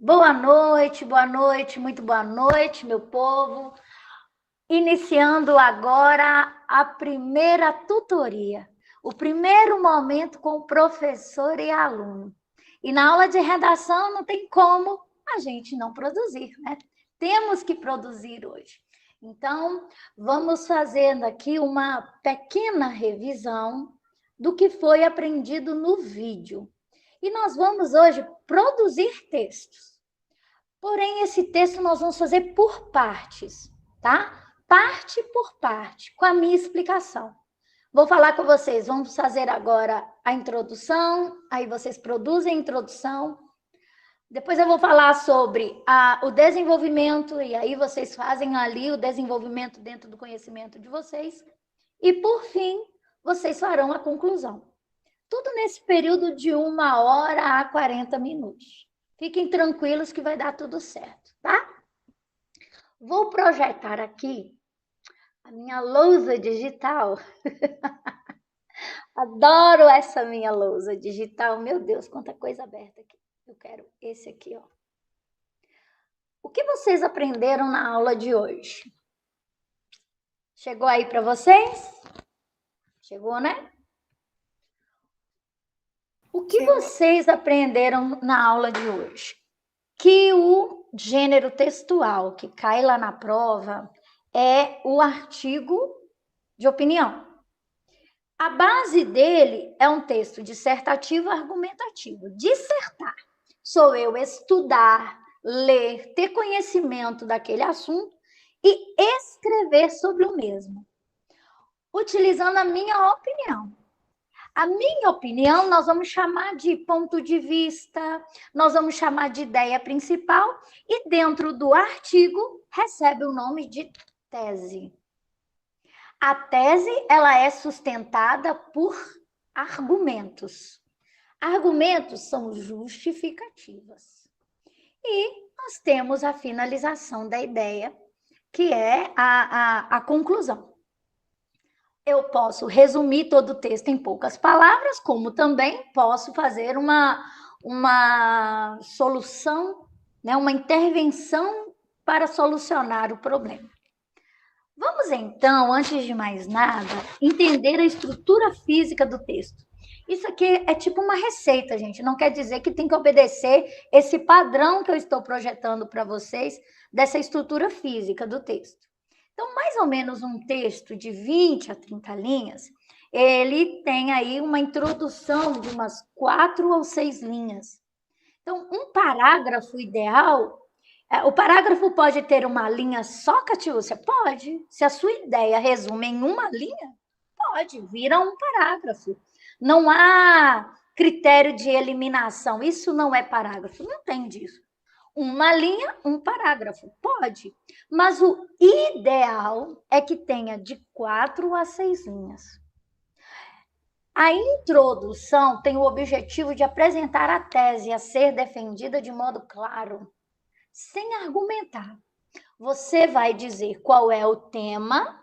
boa noite, muito boa noite, meu povo. Iniciando agora a primeira tutoria, o primeiro momento com professor e aluno. E na aula de redação não tem como a gente não produzir, né? Temos que produzir hoje. Então, vamos fazendo aqui uma pequena revisão do que foi aprendido no vídeo. E nós vamos hoje produzir textos. Porém, esse texto nós vamos fazer por partes, tá? Parte por parte, com a minha explicação. Vou falar com vocês, vamos fazer agora a introdução, aí vocês produzem a introdução. Depois eu vou falar sobre o desenvolvimento, e aí vocês fazem ali o desenvolvimento dentro do conhecimento de vocês. E, por fim, vocês farão a conclusão. Tudo nesse período de 1h a 40 minutos. Fiquem tranquilos que vai dar tudo certo, tá? Vou projetar aqui a minha lousa digital. Adoro essa minha lousa digital. Meu Deus, quanta coisa aberta aqui. Eu quero esse aqui, ó. O que vocês aprenderam na aula de hoje? Chegou aí para vocês? Chegou, né? O que vocês aprenderam na aula de hoje? Que o gênero textual que cai lá na prova é o artigo de opinião. A base dele é um texto dissertativo argumentativo. Dissertar sou eu estudar, ler, ter conhecimento daquele assunto e escrever sobre o mesmo, utilizando a minha opinião. A minha opinião nós vamos chamar de ponto de vista, nós vamos chamar de ideia principal e dentro do artigo recebe o nome de tese. A tese ela é sustentada por argumentos. Argumentos são justificativas. E nós temos a finalização da ideia, que é a conclusão. Eu posso resumir todo o texto em poucas palavras, como também posso fazer uma solução, né, uma intervenção para solucionar o problema. Vamos então, antes de mais nada, entender a estrutura física do texto. Isso aqui é tipo uma receita, gente. Não quer dizer que tem que obedecer esse padrão que eu estou projetando para vocês dessa estrutura física do texto. Então, mais ou menos um texto de 20 a 30 linhas, ele tem aí uma introdução de umas 4 ou 6 linhas. Então, um parágrafo ideal, o parágrafo pode ter uma linha só, Catiúcia? Pode. Se a sua ideia resume em uma linha, pode, vira um parágrafo. Não há critério de eliminação. Isso não é parágrafo, não tem disso. Uma linha, um parágrafo, pode. Mas o ideal é que tenha de 4 a 6 linhas. A introdução tem o objetivo de apresentar a tese a ser defendida de modo claro, sem argumentar. Você vai dizer qual é o tema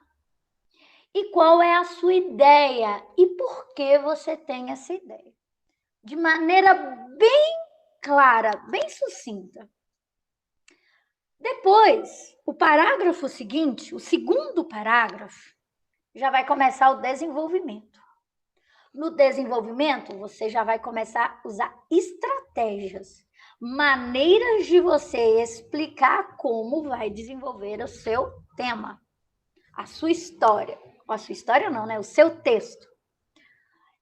e qual é a sua ideia e por que você tem essa ideia. De maneira bem clara, bem sucinta. Depois, o parágrafo seguinte, o segundo parágrafo, já vai começar o desenvolvimento. No desenvolvimento, você já vai começar a usar estratégias, maneiras de você explicar como vai desenvolver o seu tema, a sua história. A sua história não, né? O seu texto.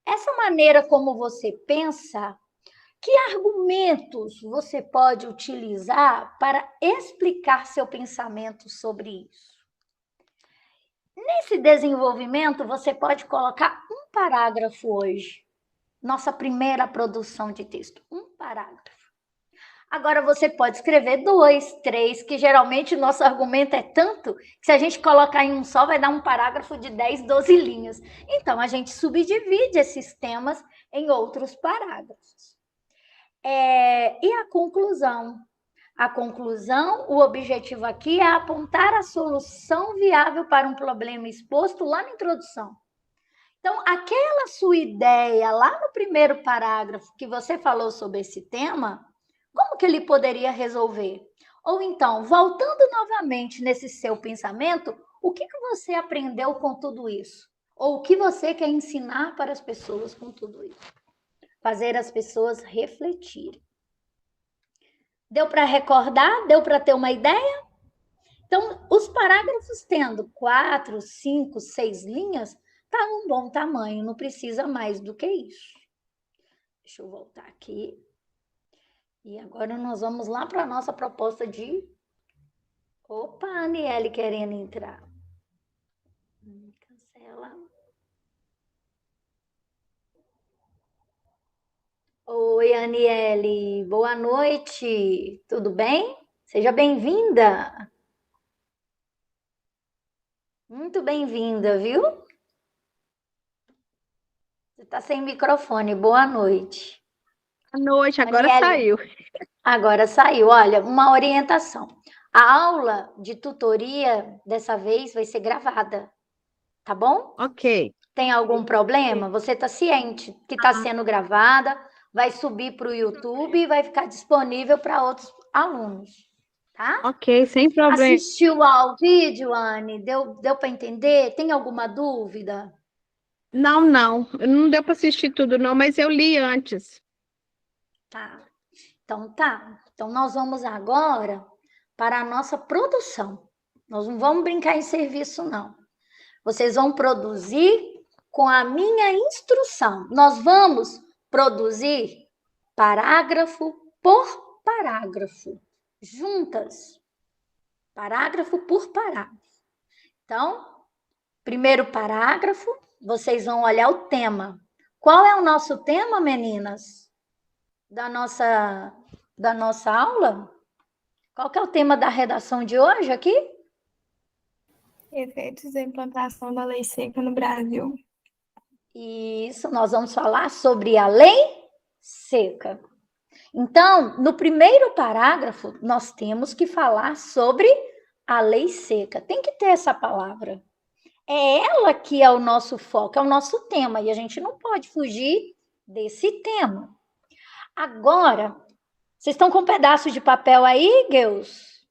Essa maneira como você pensa, que argumentos você pode utilizar para explicar seu pensamento sobre isso? Nesse desenvolvimento, você pode colocar um parágrafo hoje. Nossa primeira produção de texto, um parágrafo. Agora você pode escrever 2, 3, que geralmente o nosso argumento é tanto que se a gente colocar em um só, vai dar um parágrafo de 10, 12 linhas. Então, a gente subdivide esses temas em outros parágrafos. E a conclusão? A conclusão, o objetivo aqui é apontar a solução viável para um problema exposto lá na introdução. Então, aquela sua ideia lá no primeiro parágrafo que você falou sobre esse tema, como que ele poderia resolver? Ou então, voltando novamente nesse seu pensamento, o que você aprendeu com tudo isso? Ou o que você quer ensinar para as pessoas com tudo isso? Fazer as pessoas refletirem. Deu para recordar? Deu para ter uma ideia? Então, os parágrafos tendo 4, 5, 6 linhas, tá um bom tamanho, não precisa mais do que isso. Deixa eu voltar aqui. E agora nós vamos lá para a nossa proposta de... Opa, a Aniele querendo entrar. Cancela. Oi, Aniele, boa noite. Tudo bem? Seja bem-vinda. Muito bem-vinda, viu? Você está sem microfone. Boa noite. Boa noite, agora Aniele, saiu. agora saiu. Olha, uma orientação. A aula de tutoria dessa vez vai ser gravada, tá bom? Ok. Tem algum problema? Você está ciente que está sendo gravada, vai subir para o YouTube e vai ficar disponível para outros alunos, tá? Ok, sem problema. Assistiu ao vídeo, Anne? Deu para entender? Tem alguma dúvida? Não deu para assistir tudo não, mas eu li antes. Tá. Então nós vamos agora para a nossa produção. Nós não vamos brincar em serviço, não. Vocês vão produzir com a minha instrução. Nós vamos produzir parágrafo por parágrafo, juntas. Parágrafo por parágrafo. Então, primeiro parágrafo, vocês vão olhar o tema. Qual é o nosso tema, meninas? Da nossa aula? Qual que é o tema da redação de hoje aqui? Efeitos da implantação da lei seca no Brasil. Isso, nós vamos falar sobre a lei seca. Então, no primeiro parágrafo, nós temos que falar sobre a lei seca. Tem que ter essa palavra. É ela que é o nosso foco, é o nosso tema, e a gente não pode fugir desse tema. Agora, vocês estão com um pedaço de papel aí, Geus?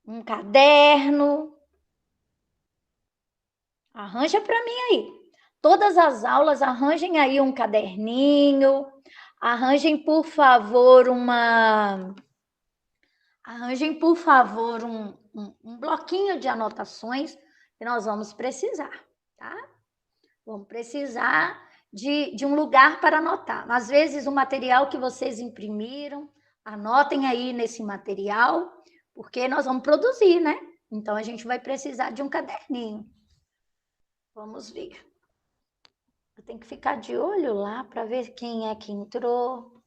Um caderno? Arranja para mim aí. Todas as aulas, arranjem aí um caderninho, arranjem, por favor, um bloquinho de anotações que nós vamos precisar, tá? Vamos precisar de um lugar para anotar. Às vezes, o material que vocês imprimiram, anotem aí nesse material, porque nós vamos produzir, né? Então, a gente vai precisar de um caderninho. Vamos ver. Eu tenho que ficar de olho lá para ver quem é que entrou.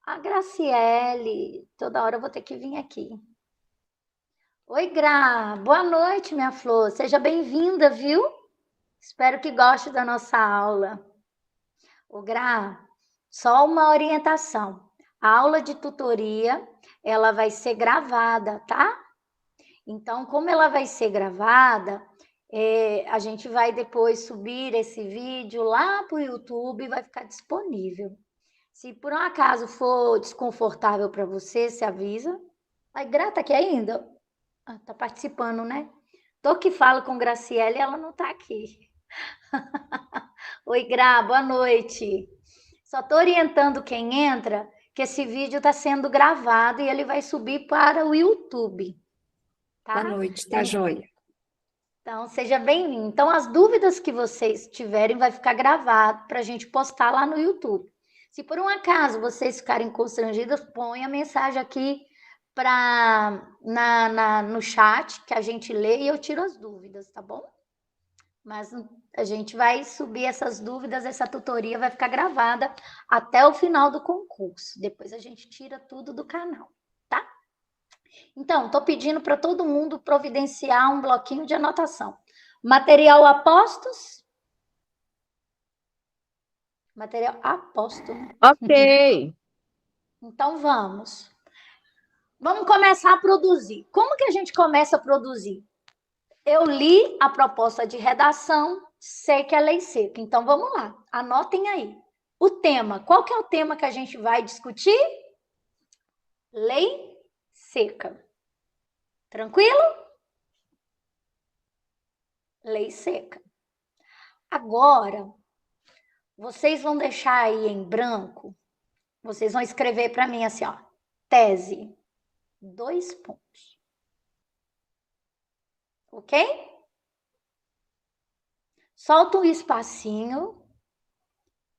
A Graciele, toda hora eu vou ter que vir aqui. Oi, Gra, boa noite, minha flor. Seja bem-vinda, viu? Espero que goste da nossa aula. Ô, Gra, só uma orientação. A aula de tutoria, ela vai ser gravada, tá? Então, como ela vai ser gravada, a gente vai depois subir esse vídeo lá para o YouTube e vai ficar disponível. Se por um acaso for desconfortável para você, se avisa. Ai, Gra, tá aqui ainda? Ah, tá participando, né? Tô que falo com Graciele e ela não tá aqui. Oi, Gra, boa noite. Só tô orientando quem entra que esse vídeo está sendo gravado e ele vai subir para o YouTube. Tá? Boa noite, tá joia. Então, seja bem-vindo. Então, as dúvidas que vocês tiverem vai ficar gravado para a gente postar lá no YouTube. Se por um acaso vocês ficarem constrangidas, põe a mensagem aqui no chat, que a gente lê e eu tiro as dúvidas, tá bom? Mas a gente vai subir essas dúvidas, essa tutoria vai ficar gravada até o final do concurso. Depois a gente tira tudo do canal, tá? Então, estou pedindo para todo mundo providenciar um bloquinho de anotação. Material apostos? Material aposto, né? Ok. Então, vamos. Vamos começar a produzir. Como que a gente começa a produzir? Eu li a proposta de redação, sei que é lei seca. Então, vamos lá. Anotem aí. O tema. Qual que é o tema que a gente vai discutir? Lei seca. Tranquilo? Lei seca. Agora, vocês vão deixar aí em branco, vocês vão escrever para mim assim, ó, tese, 2 pontos. Ok? Solta um espacinho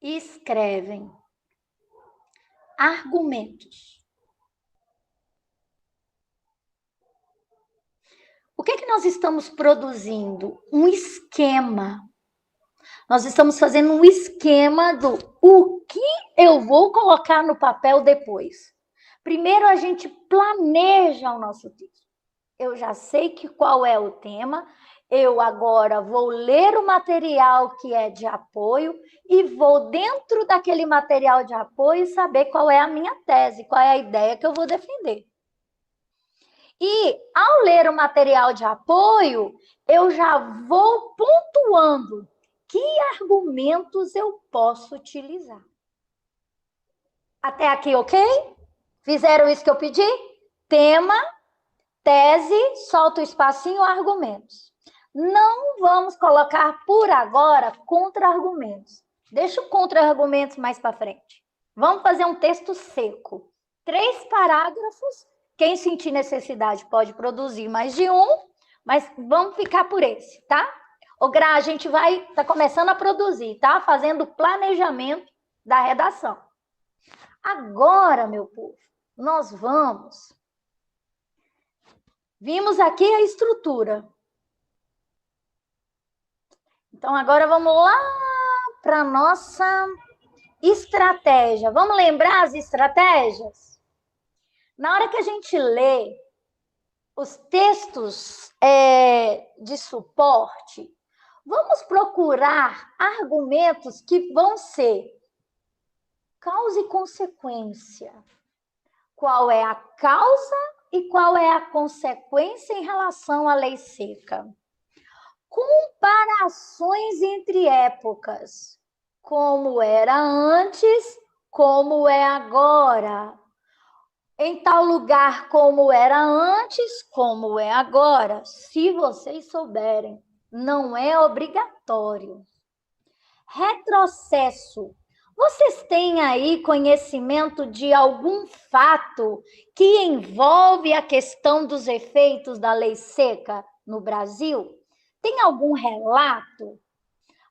e escrevem argumentos. O que nós estamos produzindo? Um esquema. Nós estamos fazendo um esquema do o que eu vou colocar no papel depois. Primeiro a gente planeja o nosso texto. Eu já sei qual é o tema, eu agora vou ler o material que é de apoio e vou, dentro daquele material de apoio, saber qual é a minha tese, qual é a ideia que eu vou defender. E, ao ler o material de apoio, eu já vou pontuando que argumentos eu posso utilizar. Até aqui, ok? Fizeram isso que eu pedi? Tema, tese, solta o espacinho, argumentos. Não vamos colocar, por agora, contra-argumentos. Deixa o contra-argumentos mais para frente. Vamos fazer um texto seco. 3 parágrafos. Quem sentir necessidade pode produzir mais de um, mas vamos ficar por esse, tá? O Gra, a gente tá começando a produzir, tá? Fazendo o planejamento da redação. Agora, meu povo, nós vimos aqui a estrutura. Então, agora vamos lá para a nossa estratégia. Vamos lembrar as estratégias? Na hora que a gente lê os textos de suporte, vamos procurar argumentos que vão ser causa e consequência. Qual é a causa e qual é a consequência em relação à lei seca? Comparações entre épocas. Como era antes, como é agora. Em tal lugar como era antes, como é agora. Se vocês souberem, não é obrigatório. Retrocesso. Vocês têm aí conhecimento de algum fato que envolve a questão dos efeitos da lei seca no Brasil? Tem algum relato?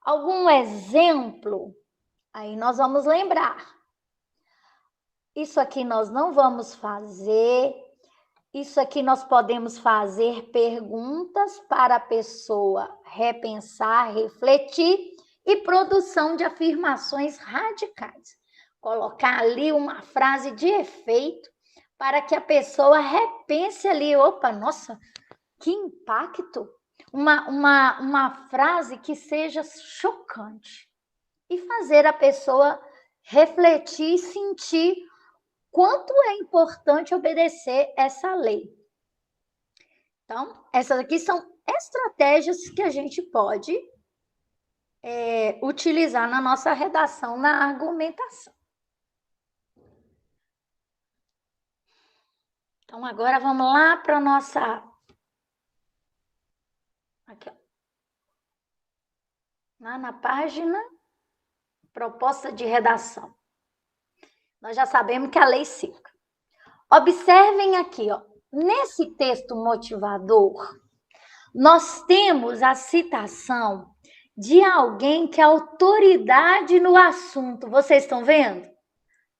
Algum exemplo? Aí nós vamos lembrar. Isso aqui nós não vamos fazer. Isso aqui nós podemos fazer perguntas para a pessoa repensar, refletir e produção de afirmações radicais. Colocar ali uma frase de efeito para que a pessoa repense ali. Opa, nossa, que impacto! Uma frase que seja chocante. E fazer a pessoa refletir e sentir quanto é importante obedecer essa lei. Então, essas aqui são estratégias que a gente pode utilizar na nossa redação, na argumentação. Então, agora vamos lá para a nossa... Aqui, ó. Lá na página, proposta de redação. Nós já sabemos que a lei seca. Observem aqui, ó, nesse texto motivador, nós temos a citação de alguém que é autoridade no assunto. Vocês estão vendo?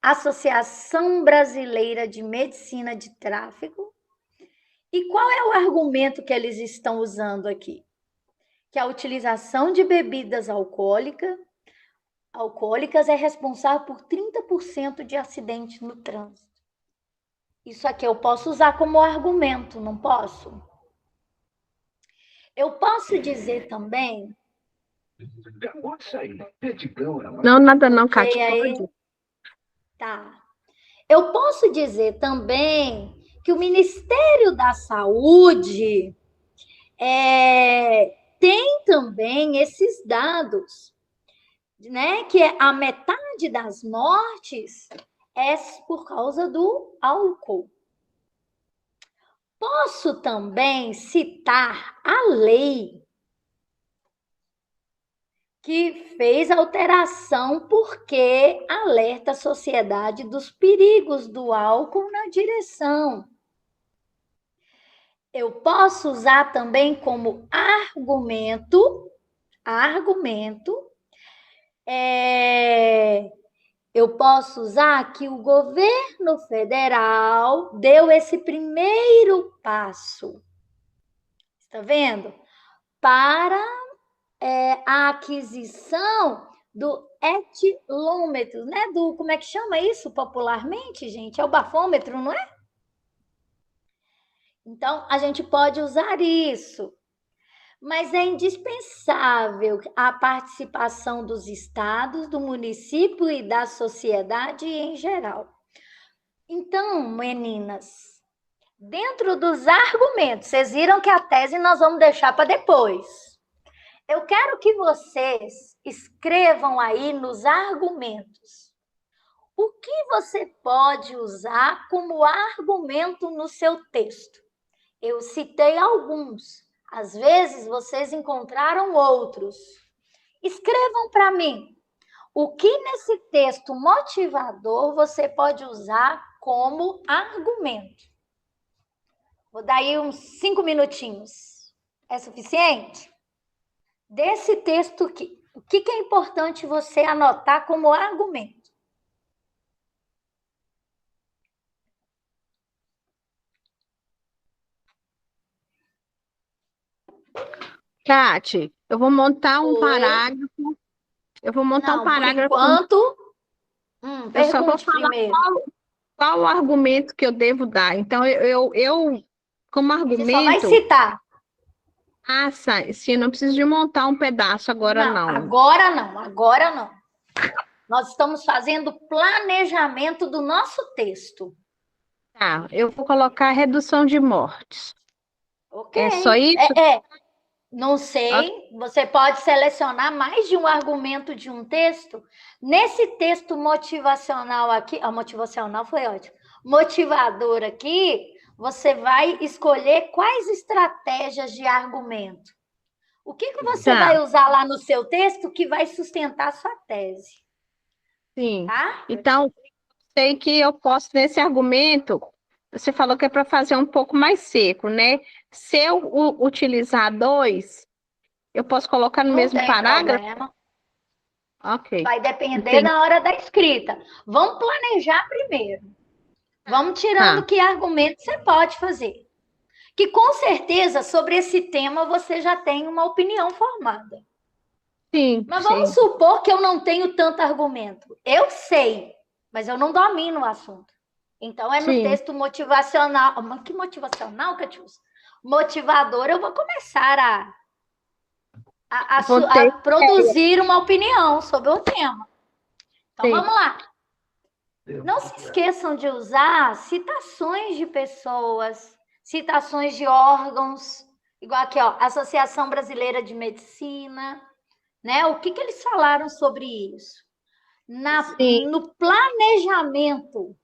Associação Brasileira de Medicina de Tráfego. E qual é o argumento que eles estão usando aqui? Que a utilização de bebidas alcoólicas é responsável por 30% de acidentes no trânsito. Isso aqui eu posso usar como argumento, não posso? Eu posso dizer também... Não, nada não, Kátia. Aí... Tá. Eu posso dizer também que o Ministério da Saúde tem também esses dados. né, que é a metade das mortes é por causa do álcool. Posso também citar a lei que fez alteração porque alerta a sociedade dos perigos do álcool na direção. Eu posso usar também como argumento, eu posso usar que o governo federal deu esse primeiro passo, está vendo? Para a aquisição do etilômetro, né? Como é que chama isso popularmente, gente? É o bafômetro, não é? Então, a gente pode usar isso. Mas é indispensável a participação dos estados, do município e da sociedade em geral. Então, meninas, dentro dos argumentos, vocês viram que a tese nós vamos deixar para depois. Eu quero que vocês escrevam aí nos argumentos o que você pode usar como argumento no seu texto. Eu citei alguns. Às vezes, vocês encontraram outros. Escrevam para mim o que nesse texto motivador você pode usar como argumento. Vou dar aí uns 5 minutinhos. É suficiente? Desse texto aqui, o que é importante você anotar como argumento? Tati, eu vou montar um Oi? parágrafo. Eu vou montar um Não, por parágrafo. enquanto, Eu só vou pergunte falar primeiro. qual o argumento que eu devo dar. Então, eu como Você só vai argumento. citar. Ah, sim, não preciso de montar um pedaço agora, Não, não. agora não. Nós estamos fazendo planejamento do nosso texto. Tá, eu vou colocar redução de mortes. Ok. É só isso? Não sei, você pode selecionar mais de um argumento de um texto. Nesse texto motivacional aqui, motivacional foi ótimo. Motivador aqui, você vai escolher quais estratégias de argumento. O que você vai usar lá no seu texto que vai sustentar a sua tese? Sim. Tá? Então, sei que eu posso, nesse argumento, você falou que é para fazer um pouco mais seco, né? Se eu utilizar 2, eu posso colocar no Não mesmo tem parágrafo? problema. Ok. Vai depender Entendi. na hora da escrita. Vamos planejar primeiro. Vamos tirando que argumento você pode fazer. Que com certeza sobre esse tema você já tem uma opinião formada. Sim. Mas vamos supor que eu não tenho tanto argumento. Eu sei, mas eu não domino o assunto. Então é no texto motivacional. Que motivacional, Catiúcia? Motivador, eu vou começar a produzir uma opinião sobre o tema. Então vamos lá. Não se esqueçam de usar citações de pessoas, citações de órgãos, igual aqui, ó, Associação Brasileira de Medicina, né? O que eles falaram sobre isso? No planejamento,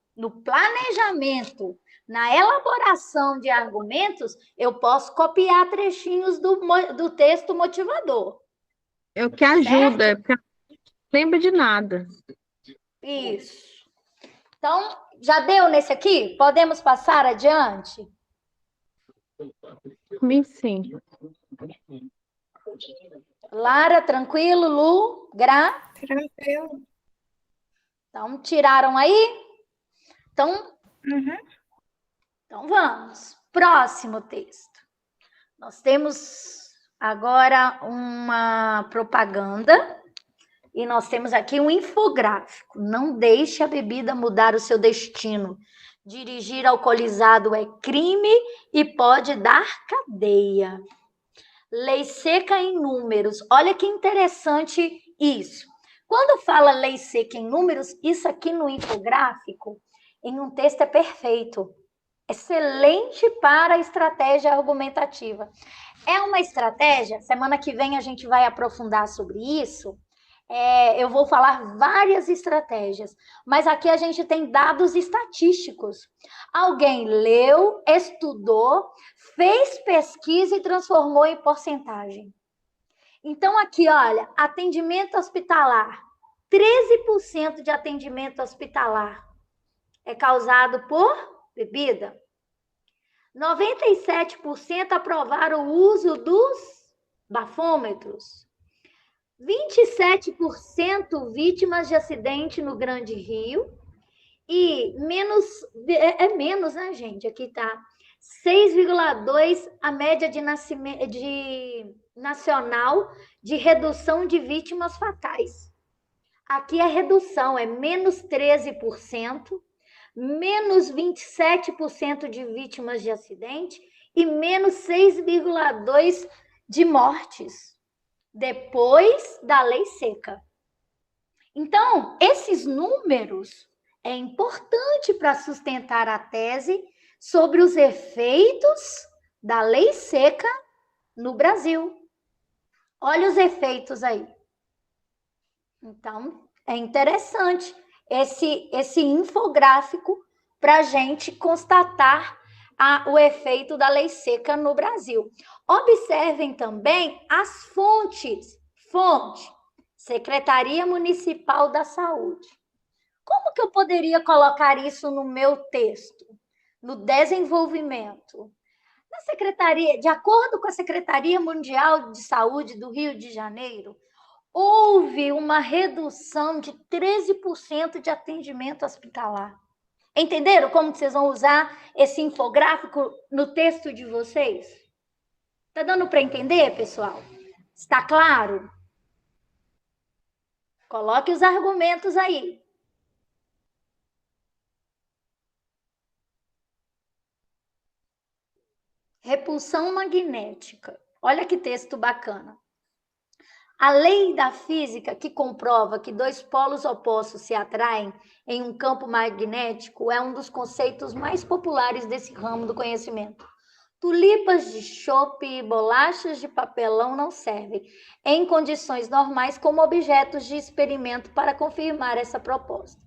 na elaboração de argumentos, eu posso copiar trechinhos do texto motivador. Eu que ajuda, porque eu não lembro de nada. Isso. Então, já deu nesse aqui? Podemos passar adiante? Sim. Lara, tranquilo? Lu, Gra? Tranquilo. Então, tiraram aí? Então, então vamos. Próximo texto. Nós temos agora uma propaganda e nós temos aqui um infográfico. Não deixe a bebida mudar o seu destino. Dirigir alcoolizado é crime e pode dar cadeia. Lei seca em números. Olha que interessante isso. Quando fala lei seca em números, isso aqui no infográfico, em um texto é perfeito. Excelente para a estratégia argumentativa. É uma estratégia, semana que vem a gente vai aprofundar sobre isso, Eu vou falar várias estratégias, mas aqui a gente tem dados estatísticos. Alguém leu, estudou, fez pesquisa e transformou em porcentagem. Então, aqui, olha, atendimento hospitalar. 13% de atendimento hospitalar é causado por bebida. 97% aprovaram o uso dos bafômetros. 27% vítimas de acidente no Grande Rio. E menos, né, gente? Aqui tá 6,2 a média de nacional de redução de vítimas fatais. Aqui é redução, é menos 13%, menos 27% de vítimas de acidente e menos 6,2% de mortes depois da lei seca. Então, esses números é importante para sustentar a tese sobre os efeitos da lei seca no Brasil. Olha os efeitos aí. Então, é interessante esse infográfico para a gente constatar o efeito da lei seca no Brasil. Observem também as fontes. Fonte, Secretaria Municipal da Saúde. Como que eu poderia colocar isso no meu texto? No desenvolvimento. Na secretaria, de acordo com a Secretaria Mundial de Saúde do Rio de Janeiro, houve uma redução de 13% de atendimento hospitalar. Entenderam como que vocês vão usar esse infográfico no texto de vocês? Está dando para entender, pessoal? Está claro? Coloque os argumentos aí. Repulsão magnética. Olha que texto bacana. A lei da física que comprova que dois polos opostos se atraem em um campo magnético é um dos conceitos mais populares desse ramo do conhecimento. Tulipas de chope e bolachas de papelão não servem, em condições normais, como objetos de experimento para confirmar essa proposta.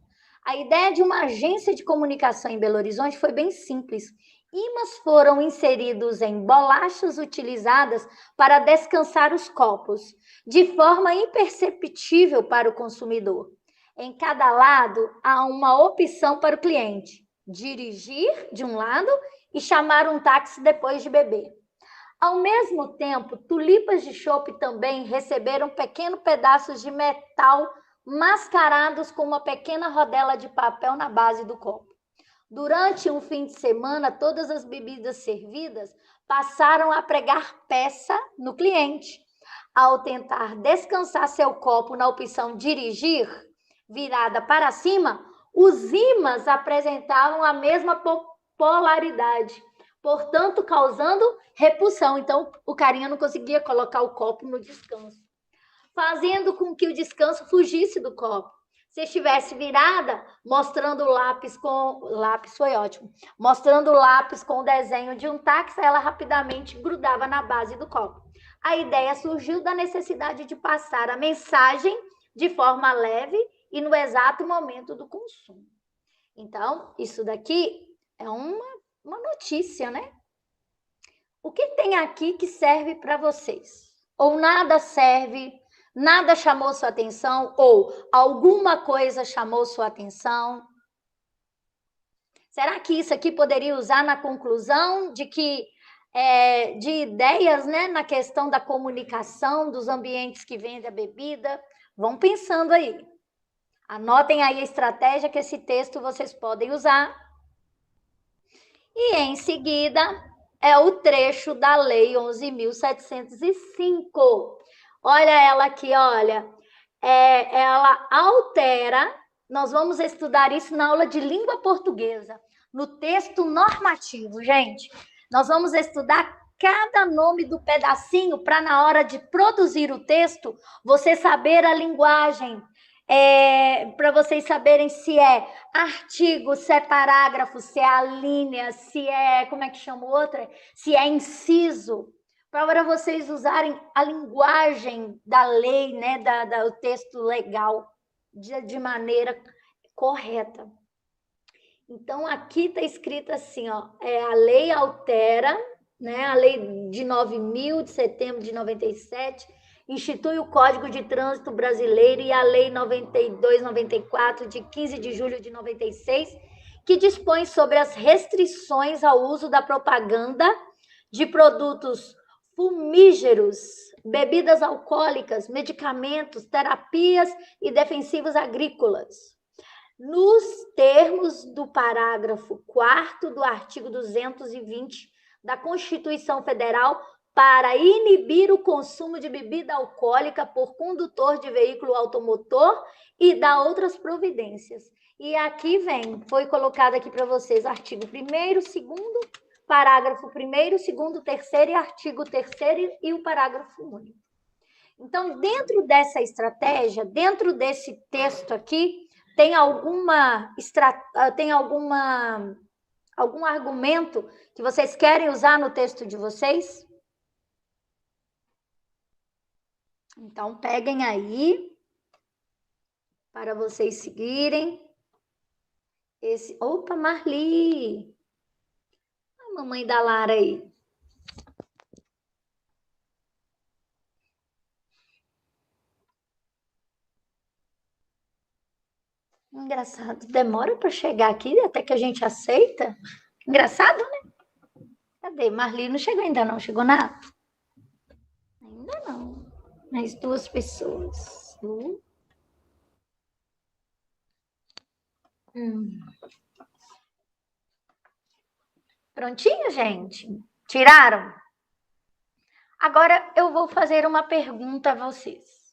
A ideia de uma agência de comunicação em Belo Horizonte foi bem simples. Ímãs foram inseridos em bolachas utilizadas para descansar os copos, de forma imperceptível para o consumidor. Em cada lado, há uma opção para o cliente: dirigir de um lado e chamar um táxi depois de beber. Ao mesmo tempo, tulipas de chope também receberam pequenos pedaços de metal mascarados com uma pequena rodela de papel na base do copo. Durante um fim de semana, todas as bebidas servidas passaram a pregar peça no cliente. Ao tentar descansar seu copo na opção dirigir, virada para cima, os ímãs apresentavam a mesma polaridade, portanto, causando repulsão. Então, o carinha não conseguia colocar o copo no descanso, fazendo com que o descanso fugisse do copo. Se estivesse virada, mostrando o lápis foi ótimo. Mostrando o lápis com o desenho de um táxi, ela rapidamente grudava na base do copo. A ideia surgiu da necessidade de passar a mensagem de forma leve e no exato momento do consumo. Então, isso daqui é uma notícia, né? O que tem aqui que serve para vocês? Ou nada serve? Nada chamou sua atenção ou alguma coisa chamou sua atenção? Será que isso aqui poderia usar na conclusão de ideias, né, na questão da comunicação dos ambientes que vendem a bebida? Vão pensando aí. Anotem aí a estratégia que esse texto vocês podem usar. E em seguida é o trecho da Lei 11.705. Olha ela aqui, olha. Ela altera, nós vamos estudar isso na aula de língua portuguesa, no texto normativo, gente. Nós vamos estudar cada nome do pedacinho para, na hora de produzir o texto, você saber a linguagem, para vocês saberem se é artigo, se é parágrafo, se é a linha, se é, como é que chama o outro? Se é inciso, para vocês usarem a linguagem da lei, né, do texto legal, de maneira correta. Então, aqui está escrito assim, ó, a lei altera, né, a lei de 9.000 de setembro de 97, institui o Código de Trânsito Brasileiro e a lei 92/94 de 15 de julho de 96, que dispõe sobre as restrições ao uso da propaganda de produtos fumígeros, bebidas alcoólicas, medicamentos, terapias e defensivos agrícolas, nos termos do parágrafo 4º do artigo 220 da Constituição Federal, para inibir o consumo de bebida alcoólica por condutor de veículo automotor e dar outras providências. E aqui foi colocado aqui para vocês artigo 1º, 2º, parágrafo 1º, 2º, 3º e artigo 3º e o parágrafo único. Então, dentro dessa estratégia, dentro desse texto aqui, tem algum argumento que vocês querem usar no texto de vocês? Então, peguem aí para vocês seguirem. Opa, Marli! A mamãe da Lara aí. Engraçado, demora para chegar aqui até que a gente aceita. Engraçado, né? Cadê? Marli não chegou ainda não, chegou nada? Ainda não. Mais 2 pessoas. Prontinho, gente? Tiraram? Agora eu vou fazer uma pergunta a vocês.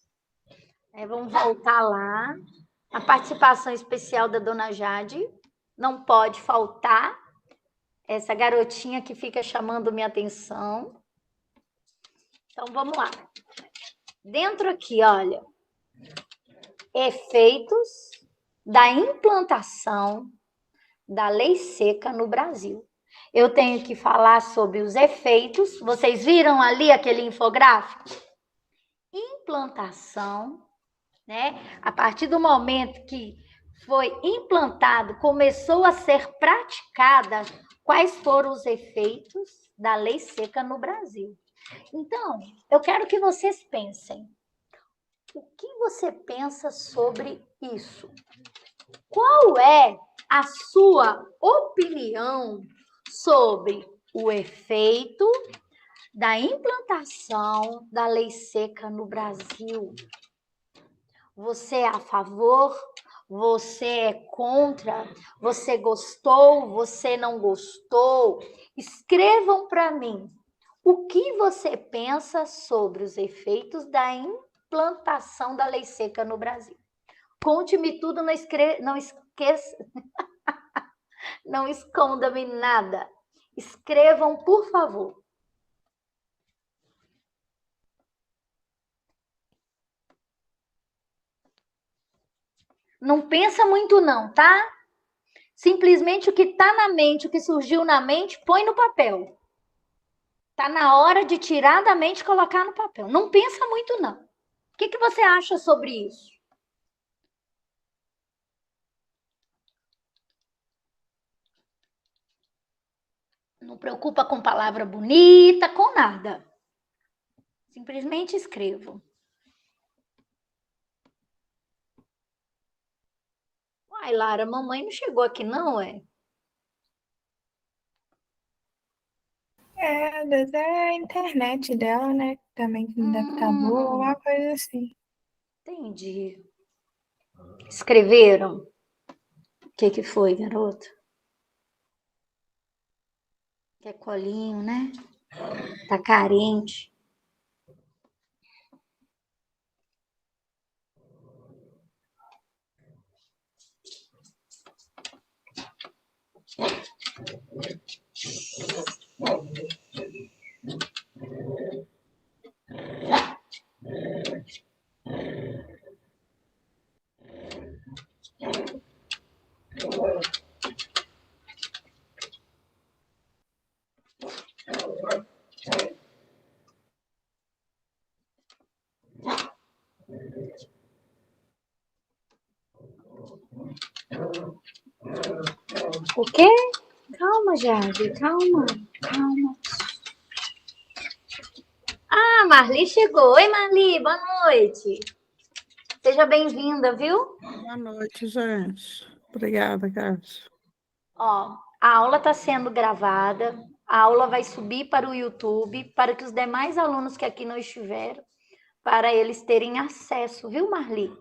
Vamos voltar lá. A participação especial da dona Jade. Não pode faltar. Essa garotinha que fica chamando minha atenção. Então, vamos lá. Dentro aqui, olha. Efeitos da implantação da lei seca no Brasil. Eu tenho que falar sobre os efeitos. Vocês viram ali aquele infográfico? Implantação, né? A partir do momento que foi implantado, começou a ser praticada, quais foram os efeitos da lei seca no Brasil? Então, eu quero que vocês pensem. O que você pensa sobre isso? Qual é a sua opinião sobre o efeito da implantação da lei seca no Brasil? Você é a favor? Você é contra? Você gostou? Você não gostou? Escrevam para mim o que você pensa sobre os efeitos da implantação da lei seca no Brasil. Conte-me tudo, não esqueça, não esconda-me nada. Escrevam, por favor. Não pensa muito não, tá? Simplesmente o que está na mente, o que surgiu na mente, põe no papel. Está na hora de tirar da mente e colocar no papel. Não pensa muito não. O que você acha sobre isso? Não preocupa com palavra bonita, com nada. Simplesmente escrevo. Ai, Lara, mamãe não chegou aqui não, é? Às vezes é a internet dela, né? Também que não deve estar boa, alguma coisa assim. Entendi. Escreveram? O que foi, garoto? Quer colinho, né? Tá carente. O quê? Calma, Jade, calma. Ah, Marli chegou. Oi, Marli, boa noite. Seja bem-vinda, viu? Boa noite, gente. Obrigada, Cássio. Ó, a aula está sendo gravada, a aula vai subir para o YouTube, para que os demais alunos que aqui não estiveram, para eles terem acesso, viu, Marli?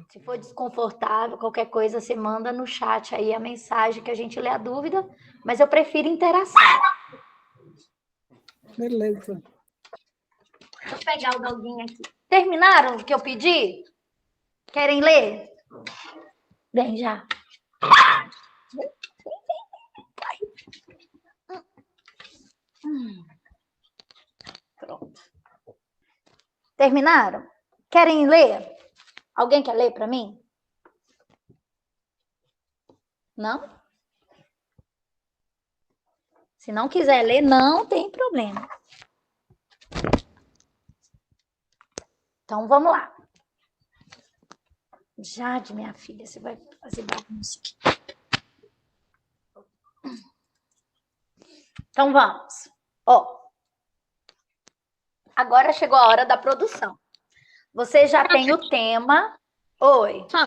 Se for desconfortável, qualquer coisa, você manda no chat aí a mensagem que a gente lê a dúvida, mas eu prefiro interação. Beleza. Deixa eu pegar o doguinho aqui. Terminaram o que eu pedi? Querem ler? Bem, já. Pronto. Terminaram? Querem ler? Alguém quer ler para mim? Não? Se não quiser ler, não tem problema. Então, vamos lá. Jade, minha filha, você vai fazer bagunça aqui. Então, vamos. Ó, agora chegou a hora da produção. Você já tem o tema. Oi. Só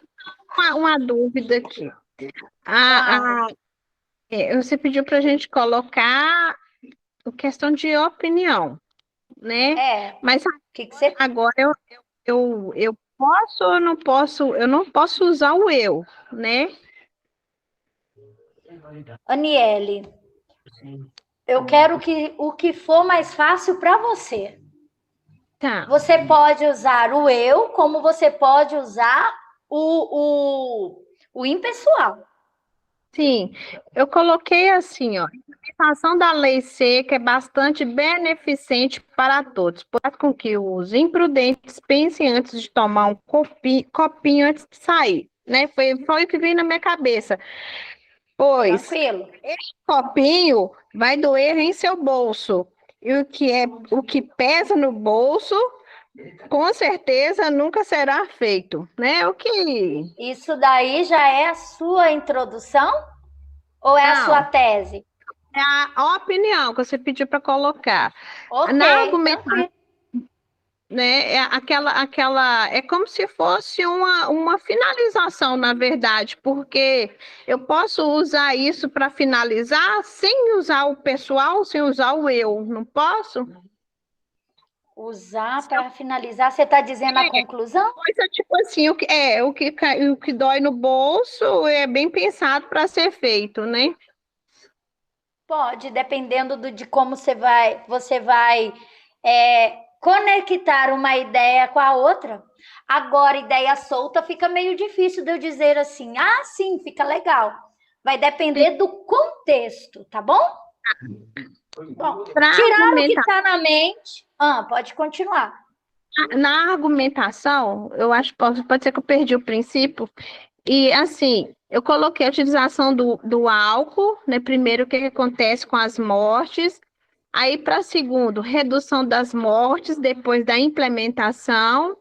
uma dúvida aqui. Você pediu para a gente colocar a questão de opinião, né? Mas O que você... agora eu posso ou não posso? Eu não posso usar o eu, né? Aniele, eu quero que o que for mais fácil para você. Tá. Você pode usar o eu, como você pode usar o impessoal. Sim, eu coloquei assim, ó, a implementação da lei seca é bastante beneficente para todos, faz com que os imprudentes pensem antes de tomar um copinho antes de sair, né? Foi o que veio na minha cabeça. Pois Tranquilo. esse copinho vai doer em seu bolso. E o que pesa no bolso, com certeza nunca será feito, né? Isso daí já é a sua introdução ou é a sua tese? É a opinião que você pediu para colocar. Ok, Na argumentação, tranquilo. né? É como se fosse uma finalização, na verdade, porque eu posso usar isso para finalizar sem usar o pessoal, sem usar o eu, não posso? Usar para finalizar, você está dizendo a conclusão? Coisa tipo assim, o que dói no bolso é bem pensado para ser feito, né? Pode, dependendo de como você vai conectar uma ideia com a outra. Agora, ideia solta fica meio difícil de eu dizer assim, ah, sim, fica legal. Vai depender do contexto, tá bom? Bom, tirar o que está na mente. Pode continuar. Na argumentação, eu acho que pode ser que eu perdi o princípio. E assim, eu coloquei a utilização do álcool, né? Primeiro, o que acontece com as mortes. Aí, para segundo, redução das mortes depois da implementação.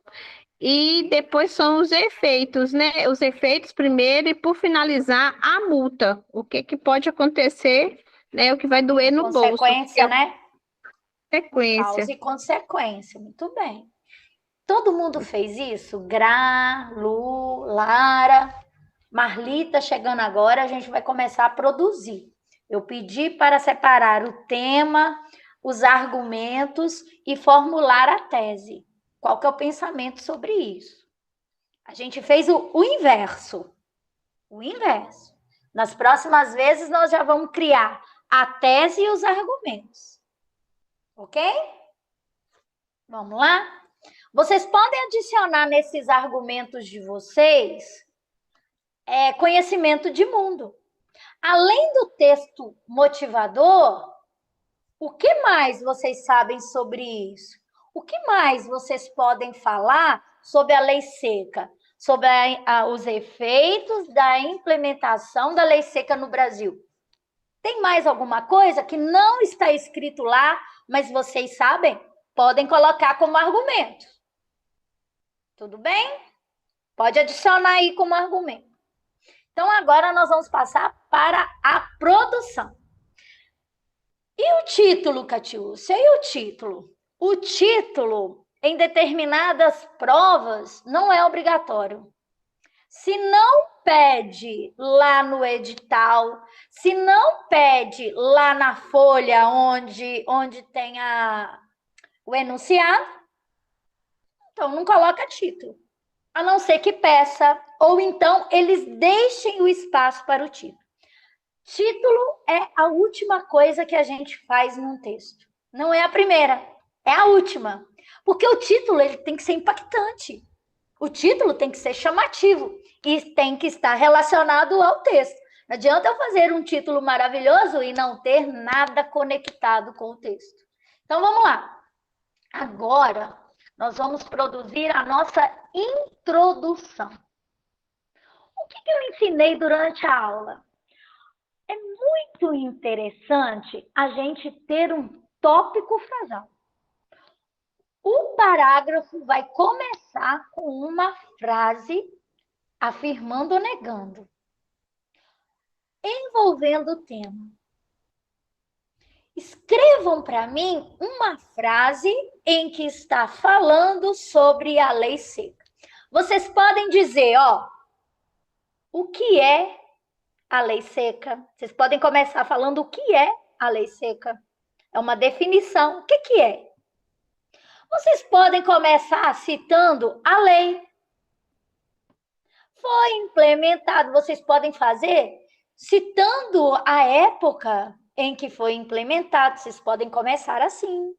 E depois são os efeitos, né? Os efeitos primeiro e, por finalizar, a multa. O que pode acontecer, né? O que vai doer no bolso. Consequência, né? Consequência. Causa e consequência. Muito bem. Todo mundo fez isso? Gra, Lu, Lara, Marlita chegando agora, a gente vai começar a produzir. Eu pedi para separar o tema, os argumentos e formular a tese. Qual que é o pensamento sobre isso? A gente fez o inverso. O inverso. Nas próximas vezes, nós já vamos criar a tese e os argumentos. Ok? Vamos lá? Vocês podem adicionar nesses argumentos de vocês conhecimento de mundo. Além do texto motivador, o que mais vocês sabem sobre isso? O que mais vocês podem falar sobre a lei seca? Sobre os efeitos da implementação da lei seca no Brasil? Tem mais alguma coisa que não está escrito lá, mas vocês sabem? Podem colocar como argumento. Tudo bem? Pode adicionar aí como argumento. Então, agora nós vamos passar para a produção. E o título, Catiúcia? E o título? O título, em determinadas provas, não é obrigatório. Se não pede lá no edital, se não pede lá na folha onde tem o enunciado, então não coloca título. A não ser que peça, ou então eles deixem o espaço para o título. Título é a última coisa que a gente faz num texto. Não é a primeira, é a última. Porque o título ele tem que ser impactante. O título tem que ser chamativo e tem que estar relacionado ao texto. Não adianta eu fazer um título maravilhoso e não ter nada conectado com o texto. Então, vamos lá. Agora, nós vamos produzir a nossa introdução. O que eu ensinei durante a aula? É muito interessante a gente ter um tópico frasal. O parágrafo vai começar com uma frase afirmando ou negando, envolvendo o tema. Escrevam para mim uma frase em que está falando sobre a lei seca. Vocês podem dizer, o que é a lei seca? Vocês podem começar falando o que é a lei seca. É uma definição. O que é? Vocês podem começar citando a lei. Foi implementado. Vocês podem fazer citando a época em que foi implementado. Vocês podem começar assim.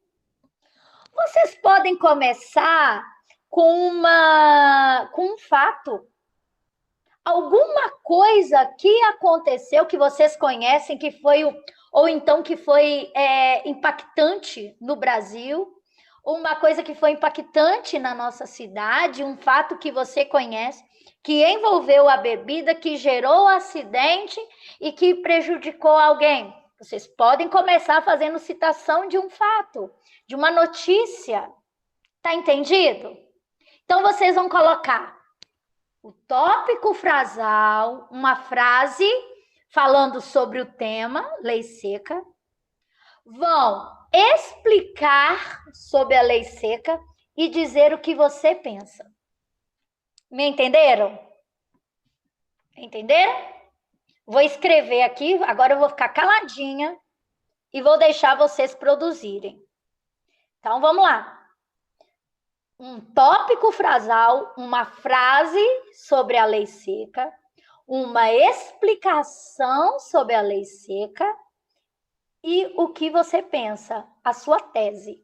Vocês podem começar com um fato. Alguma coisa que aconteceu que vocês conhecem, que foi, ou então que foi impactante no Brasil, uma coisa que foi impactante na nossa cidade, um fato que você conhece, que envolveu a bebida, que gerou acidente e que prejudicou alguém. Vocês podem começar fazendo citação de um fato, de uma notícia. Tá entendido? Então, vocês vão colocar o tópico frasal, uma frase falando sobre o tema, lei seca. Vão explicar sobre a lei seca e dizer o que você pensa. Me entenderam? Entenderam? Vou escrever aqui, agora eu vou ficar caladinha e vou deixar vocês produzirem. Então, vamos lá. Um tópico frasal, uma frase sobre a lei seca, uma explicação sobre a lei seca e o que você pensa, a sua tese.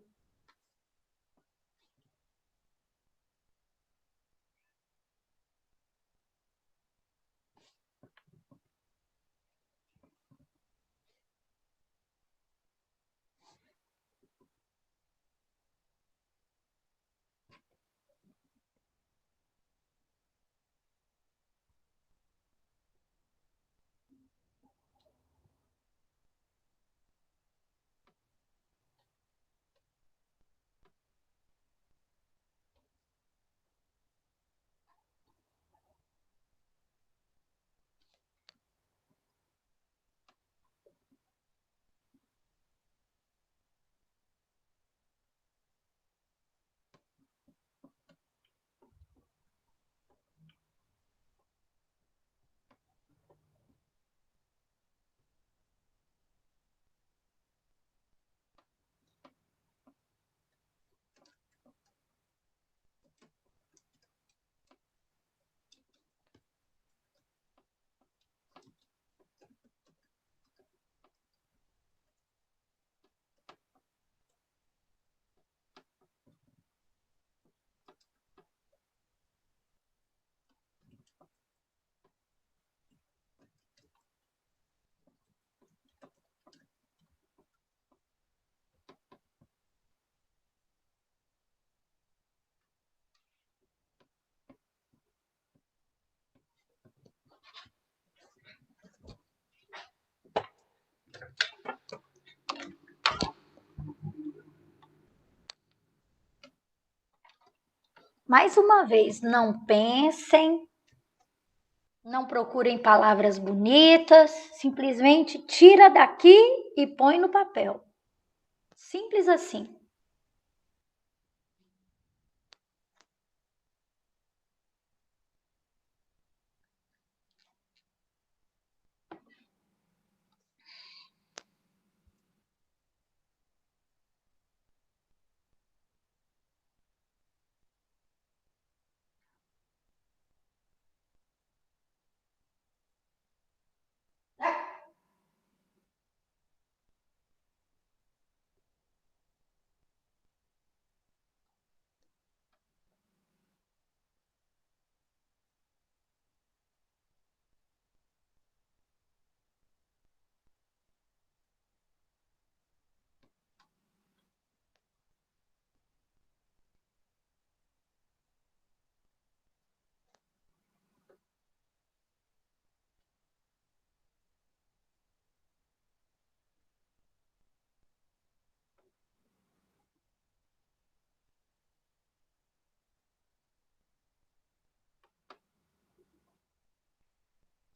Mais uma vez, não pensem, Não procurem palavras bonitas, simplesmente tira daqui e põe no papel. Simples assim.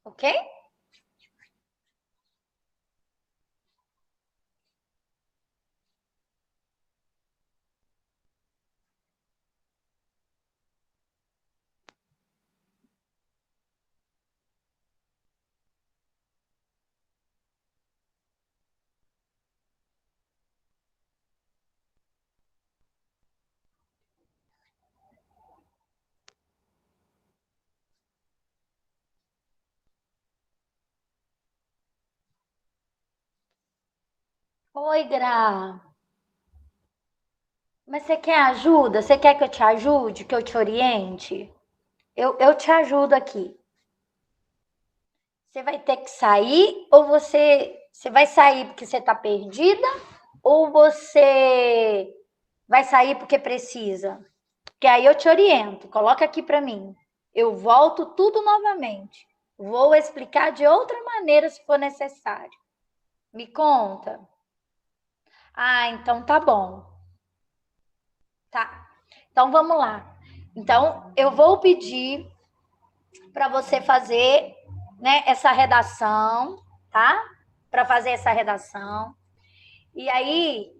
Ok? Oi, Gra. Mas você quer ajuda? Você quer que eu te ajude, que eu te oriente? Eu te ajudo aqui. Você vai ter que sair ou você vai sair porque você está perdida ou você vai sair porque precisa? Porque aí eu te oriento. Coloca aqui para mim. Eu volto tudo novamente. Vou explicar de outra maneira se for necessário. Me conta. Ah, então tá bom. Tá. Então vamos lá. Então eu vou pedir para você fazer, né, essa redação, tá? Para fazer essa redação. E aí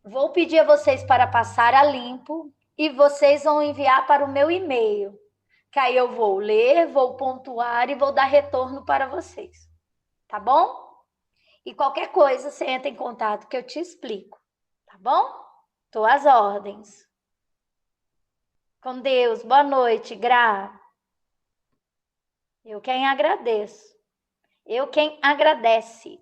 vou pedir a vocês para passar a limpo e vocês vão enviar para o meu e-mail. Que aí eu vou ler, vou pontuar e vou dar retorno para vocês. Tá bom? E qualquer coisa, você entra em contato que eu te explico. Tá bom? Tô às ordens. Com Deus. Boa noite, Gra. Eu quem agradeço. Eu quem agradece.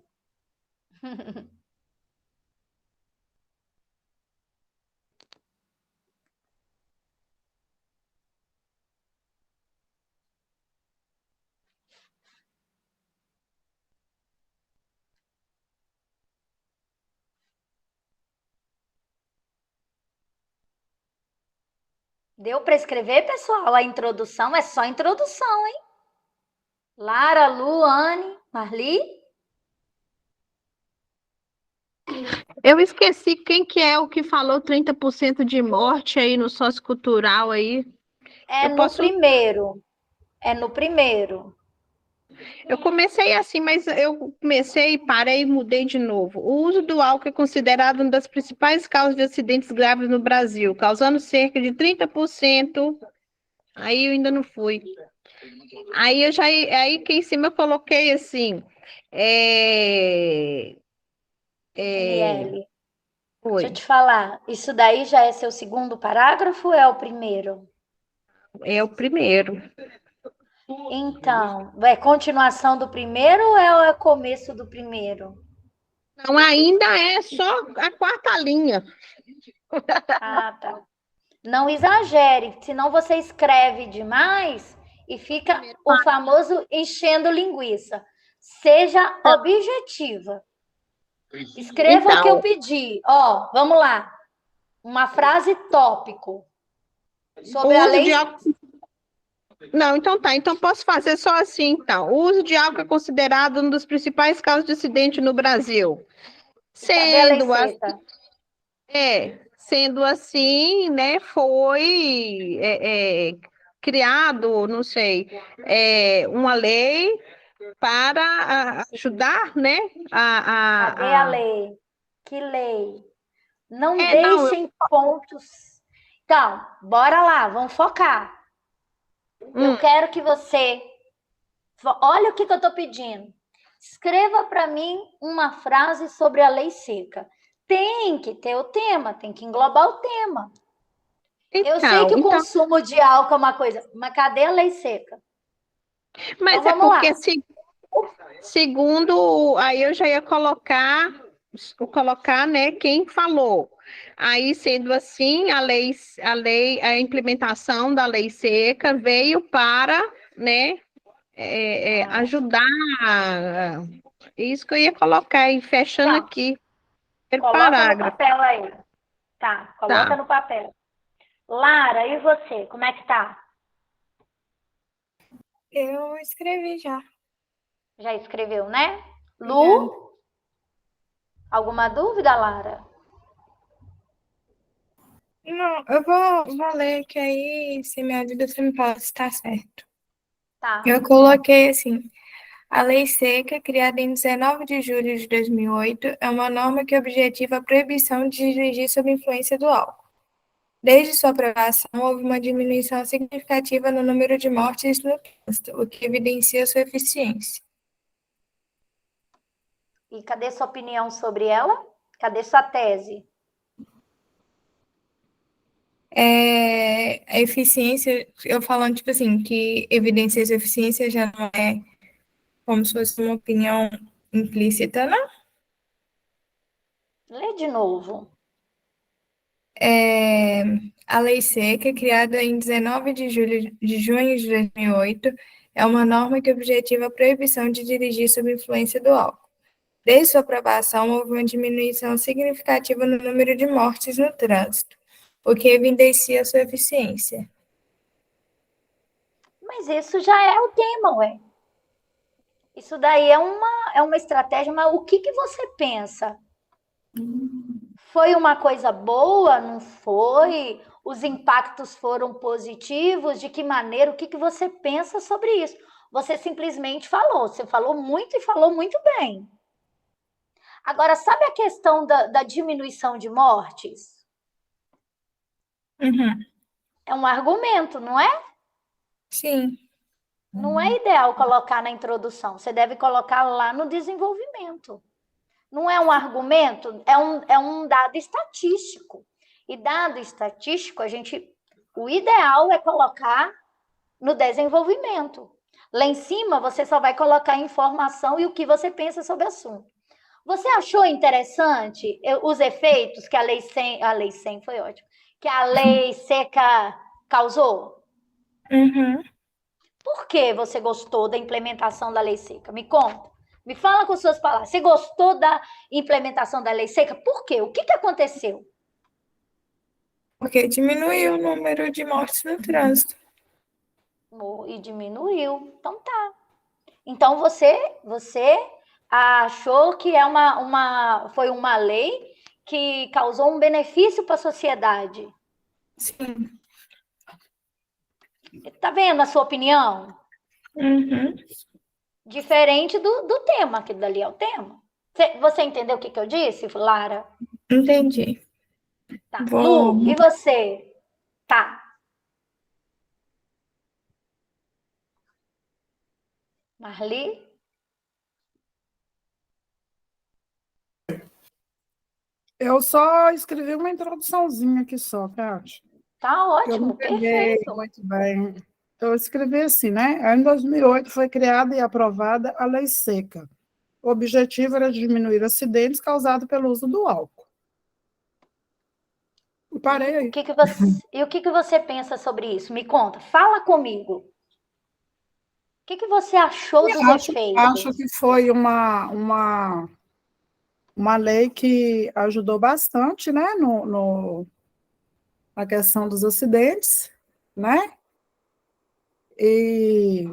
Deu para escrever, pessoal? A introdução é só introdução, hein? Lara, Lu, Anne, Marli? Eu esqueci quem que é o que falou 30% de morte aí no sociocultural aí. É Eu no posso. primeiro. É no primeiro. Eu comecei assim, mas eu comecei, parei e mudei de novo. O uso do álcool é considerado uma das principais causas de acidentes graves no Brasil, causando cerca de 30%. Aí eu ainda não fui. Aí que em cima eu coloquei assim, é, ML. Deixa eu foi, te falar. Isso daí já é seu segundo parágrafo ou é o primeiro? é o primeiro. Então, é continuação do primeiro ou é o começo do primeiro? Não, ainda é só a quarta linha. Ah, tá. Não exagere, senão você escreve demais e fica o famoso enchendo linguiça. Seja objetiva. Escreva o que eu Então, pedi. Ó, vamos lá. Uma frase tópico o sobre a uso de lei. álcool. Não, então tá. Então posso fazer só assim, então. O uso de álcool é considerado um dos principais causas de acidente no Brasil. E cadê a lei Sendo seca? assim, sendo assim, né, foi criado, não sei, uma lei para ajudar, né? Cadê a lei? Que lei? Não Não, deixem pontos. Então, bora lá, vamos focar. Eu quero que você. Olha o que eu estou pedindo. Escreva para mim uma frase sobre a lei seca. Tem que ter o tema, tem que englobar o tema. Eu sei que o então, consumo de álcool é uma coisa, mas cadê a lei seca? mas Então vamos lá. segundo, aí eu já ia colocar, né, quem falou. Aí, sendo assim, a implementação da lei seca veio para, né, ajudar. Isso que eu ia colocar aí, fechando Então, aqui, primeiro coloca no parágrafo. papel aí. Tá, coloca Tá, no papel. Lara, e você? Como é que tá? Eu escrevi já. Já escreveu, né? Já. Lu, alguma dúvida, Lara? Não, eu vou ler, que aí, se me ajuda, você me fala se tá certo. Tá. Eu coloquei assim: a Lei Seca, criada em 19 de julho de 2008, é uma norma que objetiva a proibição de dirigir sob influência do álcool. Desde sua aprovação, houve uma diminuição significativa no número de mortes no trânsito, o que evidencia sua eficiência. E cadê sua opinião sobre ela? Cadê sua tese? A eficiência, eu falando, tipo assim, que evidencia sua eficiência já não é como se fosse uma opinião implícita, não? Lê de novo. A Lei Seca, criada em 19 de junho de 2008, é uma norma que objetiva a proibição de dirigir sob influência do álcool. Desde sua aprovação, houve uma diminuição significativa no número de mortes no trânsito, o que evidencia sua eficiência. Mas isso já é o tema, ué. Isso daí é uma estratégia, mas o que você pensa? Foi uma coisa boa? Não foi? Os impactos foram positivos? De que maneira? O que você pensa sobre isso? Você simplesmente falou. Você falou muito e falou muito bem. Agora, sabe a questão da diminuição de mortes? Uhum. É um argumento, não é? Sim. Não é ideal colocar na introdução. Você deve colocar lá no desenvolvimento. Não é um argumento, é um dado estatístico. E dado estatístico, o ideal é colocar no desenvolvimento. Lá em cima, você só vai colocar a informação e o que você pensa sobre o assunto. Você achou interessante os efeitos que a lei 100 foi ótimo, que a lei seca causou? Uhum. Por que você gostou da implementação da lei seca? Me conta. Me fala com suas palavras. Você gostou da implementação da lei seca? Por quê? O que aconteceu? Porque diminuiu o número de mortes no trânsito. E diminuiu. Então tá. Então você achou que foi uma lei que causou um benefício para a sociedade. Sim. Tá vendo a sua opinião? Uhum. Diferente do tema, que dali é o tema. Você entendeu o que eu disse, Lara? Entendi. Tá. Vou. Lu, e você? Tá. Marli? Eu só escrevi uma introduçãozinha aqui só, Kátia, Tá que eu não ótimo, peguei perfeito. muito bem. Eu escrevi assim, né? Em 2008 foi criada e aprovada a Lei Seca. O objetivo era diminuir acidentes causados pelo uso do álcool. E parei aí. O que você pensa sobre isso? Me conta, fala comigo. O que você achou dos Acho efeitos? que foi uma lei que ajudou bastante, né, na questão dos acidentes, né? E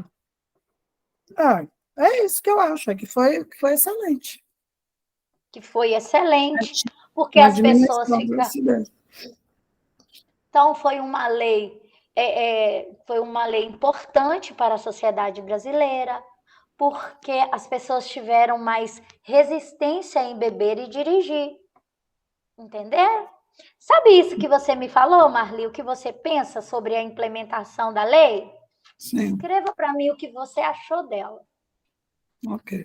ah, é isso que eu acho, é que foi excelente. Que foi excelente, porque Na as pessoas diminuição dos ficam. acidentes. Então, foi uma lei foi uma lei importante para a sociedade brasileira, porque as pessoas tiveram mais resistência em beber e dirigir. Entendeu? Sabe isso que você me falou, Marli? O que você pensa sobre a implementação da lei? Sim, Escreva para mim o que você achou dela. ok.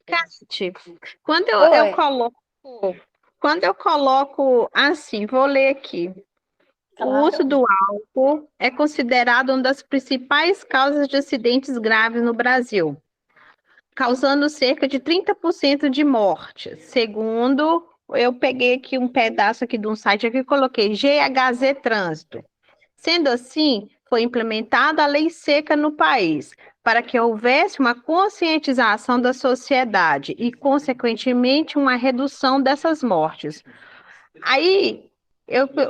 Kate, quando eu Oi, quando eu coloco assim, vou ler aqui. O uso claro. do álcool é considerado uma das principais causas de acidentes graves no Brasil, causando cerca de 30% de mortes. Segundo, eu peguei aqui um pedaço aqui de um site aqui e coloquei GHZ Trânsito. Sendo assim, foi implementada a lei seca no país, para que houvesse uma conscientização da sociedade e, consequentemente, uma redução dessas mortes. Aí,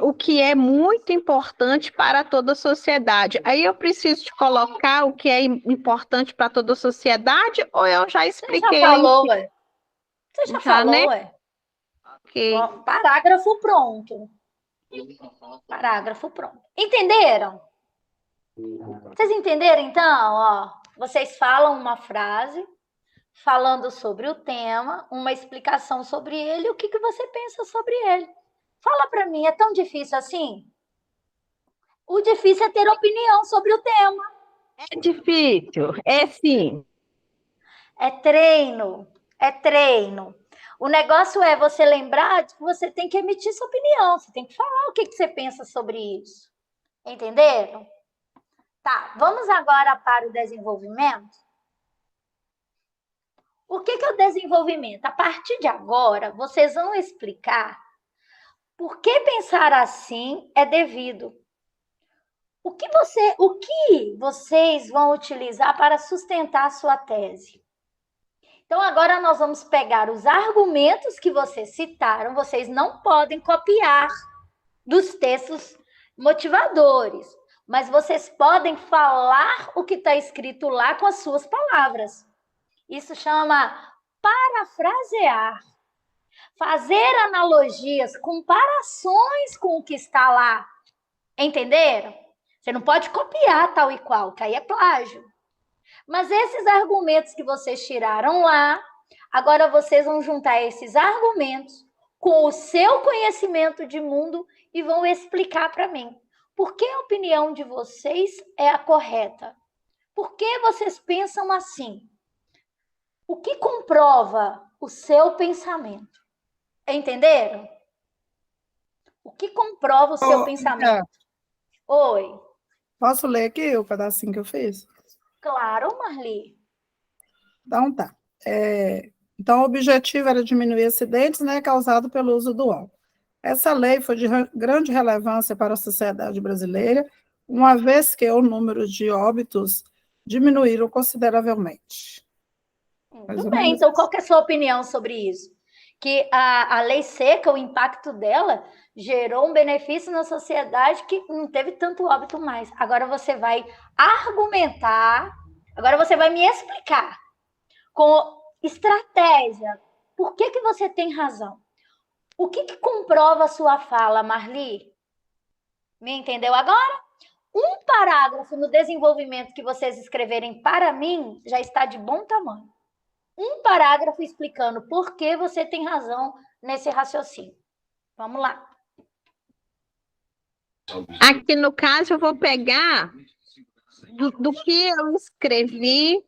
o que é muito importante para toda a sociedade. Aí eu preciso te colocar o que é importante para toda a sociedade, ou eu já Você já expliquei lá em falou, cima? ué. Você já Já, né? falou, ué. Ok. Ó, parágrafo pronto. Parágrafo pronto. Entenderam? Vocês entenderam, então? Ó, vocês falam uma frase falando sobre o tema, uma explicação sobre ele, o que você pensa sobre ele. Fala para mim, é tão difícil assim? O difícil é ter opinião sobre o tema. É difícil, é sim. É treino, é treino. O negócio é você lembrar de que você tem que emitir sua opinião, você tem que falar o que você pensa sobre isso. Entenderam? Tá, vamos agora para o desenvolvimento. O que é o desenvolvimento? A partir de agora, vocês vão explicar por que pensar assim é devido. O que vocês vão utilizar para sustentar a sua tese? Então, agora nós vamos pegar os argumentos que vocês citaram, vocês não podem copiar dos textos motivadores, mas vocês podem falar o que está escrito lá com as suas palavras. Isso chama parafrasear. Fazer analogias, comparações com o que está lá. Entenderam? Você não pode copiar tal e qual, que aí é plágio. Mas esses argumentos que vocês tiraram lá, agora vocês vão juntar esses argumentos com o seu conhecimento de mundo e vão explicar para mim por que a opinião de vocês é a correta. Por que vocês pensam assim? O que comprova o seu pensamento? Entenderam? O que comprova o seu pensamento? Oi. Posso ler aqui o pedacinho que eu fiz? Claro, Marli. Então, tá. Então, o objetivo era diminuir acidentes, né, causados pelo uso do álcool. Essa lei foi de grande relevância para a sociedade brasileira, uma vez que o número de óbitos diminuíram consideravelmente. Muito bem, então qual que é a sua opinião sobre isso? Que a lei seca, o impacto dela, gerou um benefício na sociedade que não teve tanto óbito mais. Agora você vai argumentar, agora você vai me explicar com estratégia por que você tem razão. O que comprova a sua fala, Marli? Me entendeu agora? Um parágrafo no desenvolvimento que vocês escreverem para mim já está de bom tamanho. Um parágrafo explicando por que você tem razão nesse raciocínio. Vamos lá. Aqui no caso, eu vou pegar do que eu escrevi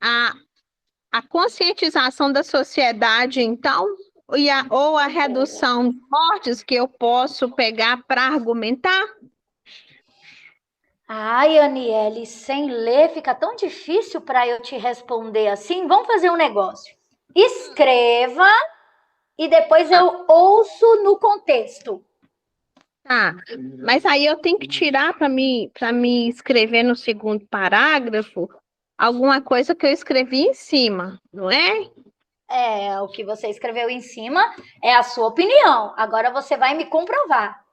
a conscientização da sociedade, então, ou a redução de mortes que eu posso pegar para argumentar? Ai, Aniele, sem ler fica tão difícil para eu te responder assim. Vamos fazer um negócio. Escreva e depois eu ouço no contexto. Tá, mas aí eu tenho que tirar para me escrever no segundo parágrafo alguma coisa que eu escrevi em cima, não é? É, o que você escreveu em cima é a sua opinião. Agora você vai me comprovar.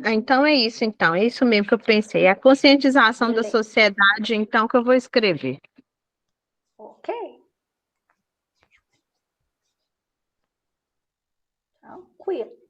Então é isso mesmo que eu pensei. É a conscientização da Beleza. sociedade, então, que eu vou escrever. Ok. Tranquilo.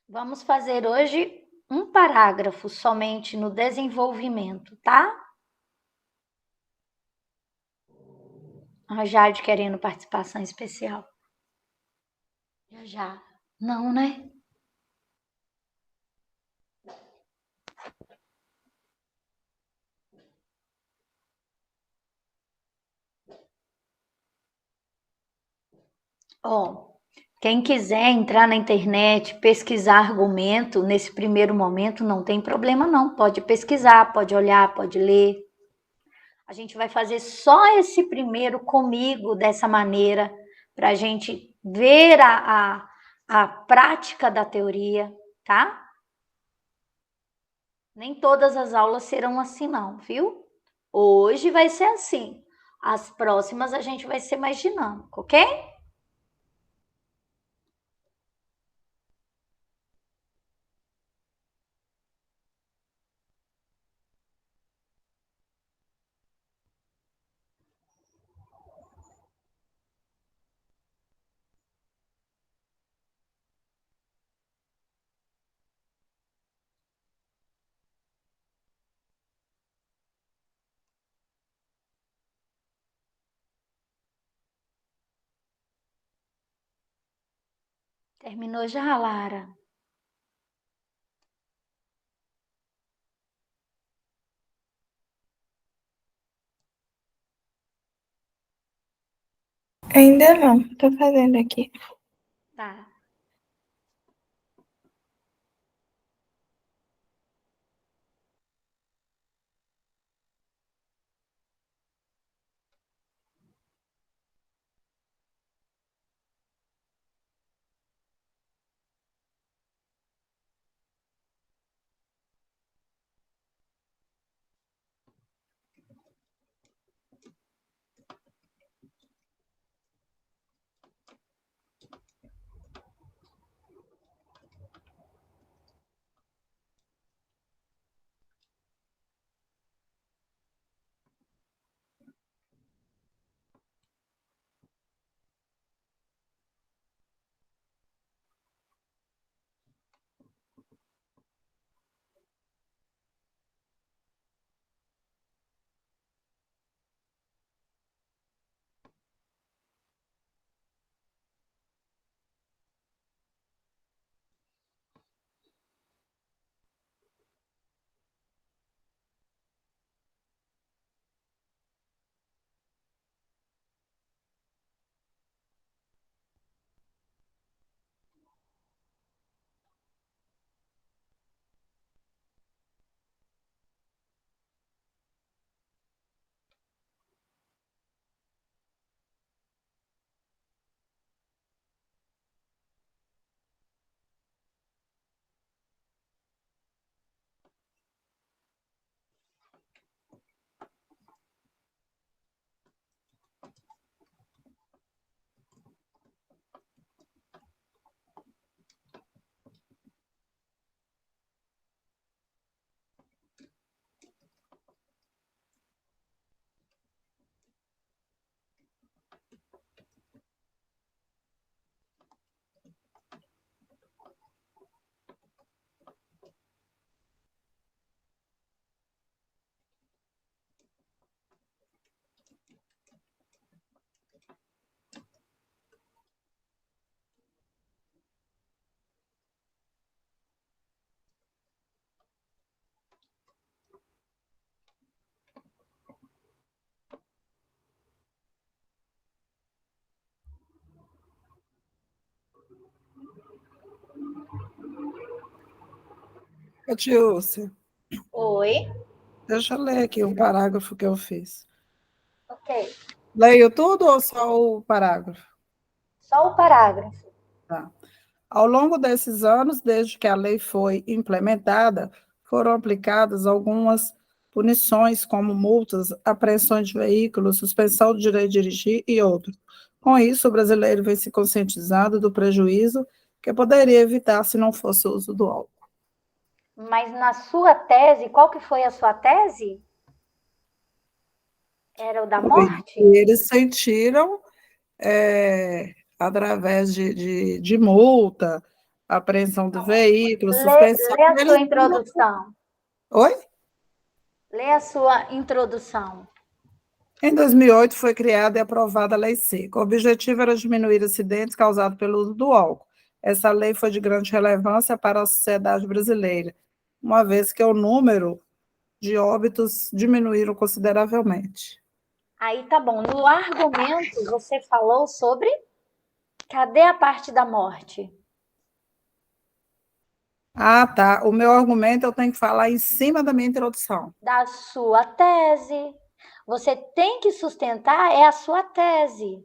Vamos fazer hoje um parágrafo somente no desenvolvimento, tá? A Jade querendo participação especial. Já. Não, né? Ó, quem quiser entrar na internet, pesquisar argumento, nesse primeiro momento não tem problema não. Pode pesquisar, pode olhar, pode ler. A gente vai fazer só esse primeiro comigo dessa maneira, para a gente ver a prática da teoria, tá? Nem todas as aulas serão assim, não, viu? Hoje vai ser assim. As próximas a gente vai ser mais dinâmico, ok? Terminou já, Lara? Ainda não, tô fazendo aqui. Tá. Catiúcia, Oi, deixa eu ler aqui um parágrafo que eu fiz. ok. Leio tudo ou só o parágrafo? Só o parágrafo. Tá. Ao longo desses anos, desde que a lei foi implementada, foram aplicadas algumas punições, como multas, apreensões de veículos, suspensão do direito de dirigir e outros. Com isso, o brasileiro vem se conscientizando do prejuízo que poderia evitar se não fosse o uso do álcool. Mas na sua tese, qual que foi a sua tese? Era o da morte? Eles sentiram, através de multa, apreensão do veículo, suspensão. Lê a sua Eles... introdução. Oi? Lê a sua introdução. Em 2008, foi criada e aprovada a Lei Seca. O objetivo era diminuir acidentes causados pelo uso do álcool. Essa lei foi de grande relevância para a sociedade brasileira, uma vez que o número de óbitos diminuíram consideravelmente. Aí tá bom. No argumento, você falou sobre... Cadê a parte da morte? Ah, tá. O meu argumento eu tenho que falar em cima da minha introdução. Da sua tese. Você tem que sustentar a sua tese.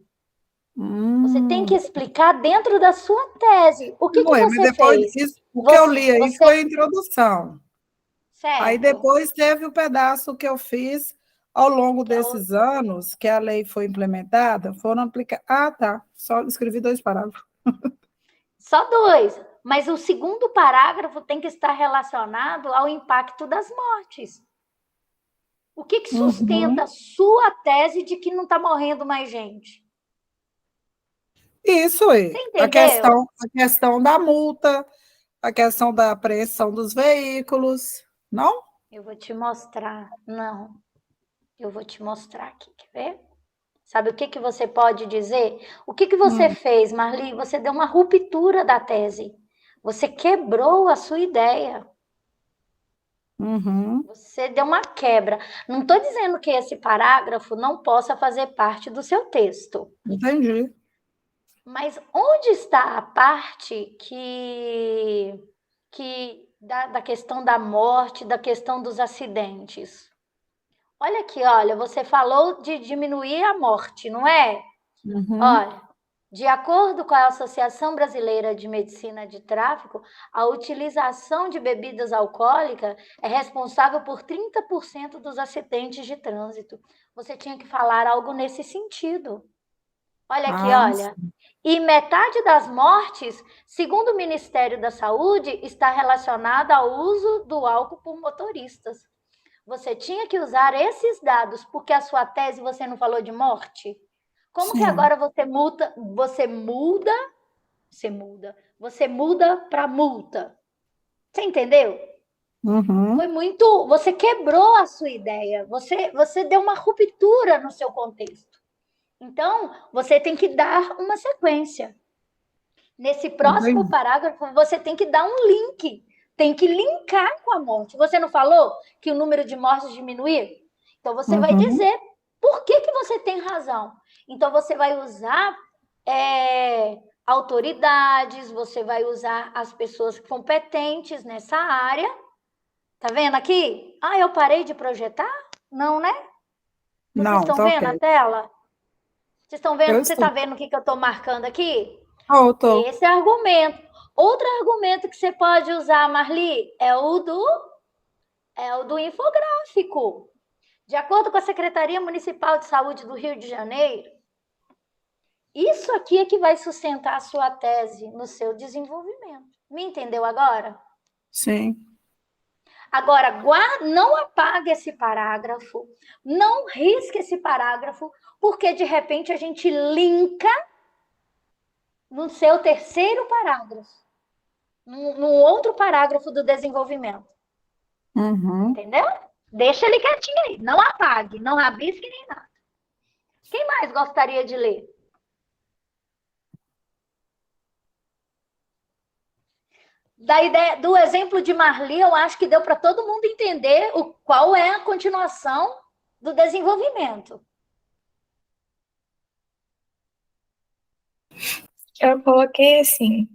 Você tem que explicar dentro da sua tese. O que Mas você depois fez? disso, o que eu li aí foi a introdução. Certo. Aí depois teve o pedaço que eu fiz ao longo desses anos que a lei foi implementada, foram aplicados. Ah, tá. Só escrevi 2 parágrafos. Só 2. Mas o segundo parágrafo tem que estar relacionado ao impacto das mortes. O que sustenta a sua tese de que não está morrendo mais gente? Isso aí. Você entendeu? A questão da multa, a questão da apreensão dos veículos, não? Eu vou te mostrar. Não. Eu vou te mostrar aqui, quer ver? Sabe o que você pode dizer? O que você fez, Marli? Você deu uma ruptura da tese. Você quebrou a sua ideia. Você deu uma quebra. Não estou dizendo que esse parágrafo não possa fazer parte do seu texto. Entendi. Mas onde está a parte da questão da morte, da questão dos acidentes? Olha aqui, olha, você falou de diminuir a morte, não é? Olha, de acordo com a Associação Brasileira de Medicina de Tráfico, a utilização de bebidas alcoólicas é responsável por 30% dos acidentes de trânsito. Você tinha que falar algo nesse sentido. Olha aqui, olha. E metade das mortes, segundo o Ministério da Saúde, está relacionada ao uso do álcool por motoristas. Você tinha que usar esses dados, porque a sua tese você não falou de morte? Como que agora você muda para multa? Você entendeu? Foi muito... Você quebrou a sua ideia. Você deu uma ruptura no seu contexto. Então, você tem que dar uma sequência. Nesse próximo parágrafo, você tem que dar um link. Tem que linkar com a morte. Você não falou que o número de mortes diminuiu? Então, você vai dizer por que você tem razão. Então, você vai usar autoridades, você vai usar as pessoas competentes nessa área. Tá vendo aqui? Ah, eu parei de projetar? Não, né? Vocês estão vendo a tela? Vocês estão vendo? Você está vendo o que eu estou marcando aqui? Esse argumento. Outro argumento que você pode usar, Marli, é o do infográfico. De acordo com a Secretaria Municipal de Saúde do Rio de Janeiro, isso aqui é que vai sustentar a sua tese no seu desenvolvimento. Me entendeu agora? Sim. Agora, não apague esse parágrafo, não risque esse parágrafo, porque de repente a gente linka no seu terceiro parágrafo, num outro parágrafo do desenvolvimento. Entendeu? Deixa ele quietinho aí, não apague, não rabisque nem nada. Quem mais gostaria de ler? Da ideia, do exemplo de Marli, eu acho que deu para todo mundo entender qual é a continuação do desenvolvimento. Eu coloquei assim,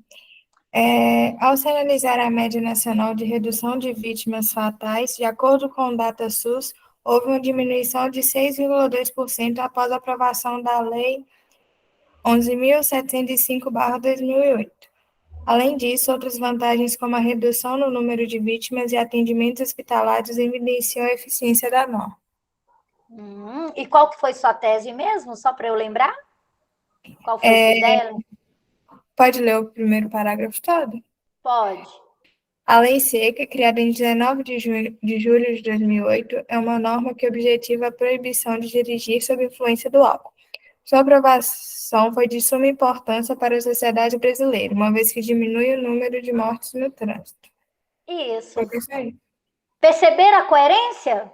Ao se analisar a média nacional de redução de vítimas fatais, de acordo com o DataSUS, houve uma diminuição de 6,2% após a aprovação da Lei 11.705/2008. Além disso, outras vantagens, como a redução no número de vítimas e atendimentos hospitalares, evidenciam a eficiência da norma. E qual que foi sua tese mesmo, só para eu lembrar? Qual foi sua ideia? Pode ler o primeiro parágrafo todo? Pode. A Lei Seca, criada em 19 de julho de 2008, é uma norma que objetiva a proibição de dirigir sob influência do álcool. Sua aprovação foi de suma importância para a sociedade brasileira, uma vez que diminui o número de mortes no trânsito. Isso. Foi isso aí. Perceberam a coerência?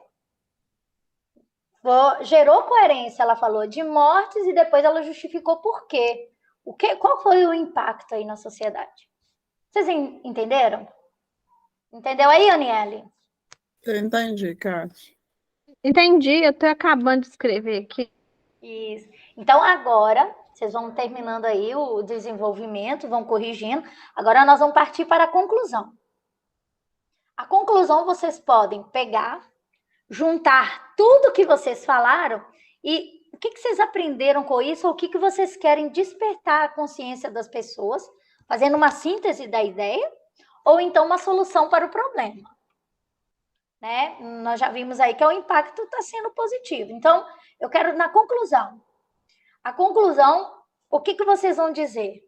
Gerou coerência, ela falou de mortes e depois ela justificou por quê. Qual foi o impacto aí na sociedade? Vocês entenderam? Entendeu aí, Aniele? Eu entendi, Cátia. Entendi, eu estou acabando de escrever aqui. Isso. Então, agora, vocês vão terminando aí o desenvolvimento, vão corrigindo. Agora nós vamos partir para a conclusão. A conclusão vocês podem pegar, juntar tudo que vocês falaram e o que vocês aprenderam com isso, ou o que vocês querem despertar a consciência das pessoas, fazendo uma síntese da ideia, ou então uma solução para o problema. Né? Nós já vimos aí que o impacto está sendo positivo. Então, eu quero na conclusão. A conclusão, o que vocês vão dizer?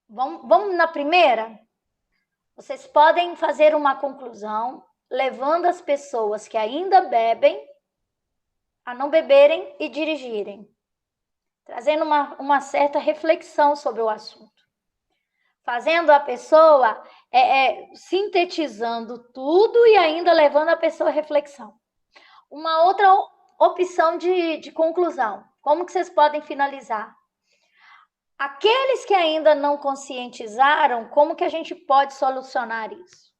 Vamos na primeira? Vocês podem fazer uma conclusão levando as pessoas que ainda bebem a não beberem e dirigirem, trazendo uma certa reflexão sobre o assunto, fazendo a pessoa sintetizando tudo e ainda levando a pessoa à reflexão. Uma outra opção de conclusão, como que vocês podem finalizar? Aqueles que ainda não conscientizaram, como que a gente pode solucionar isso?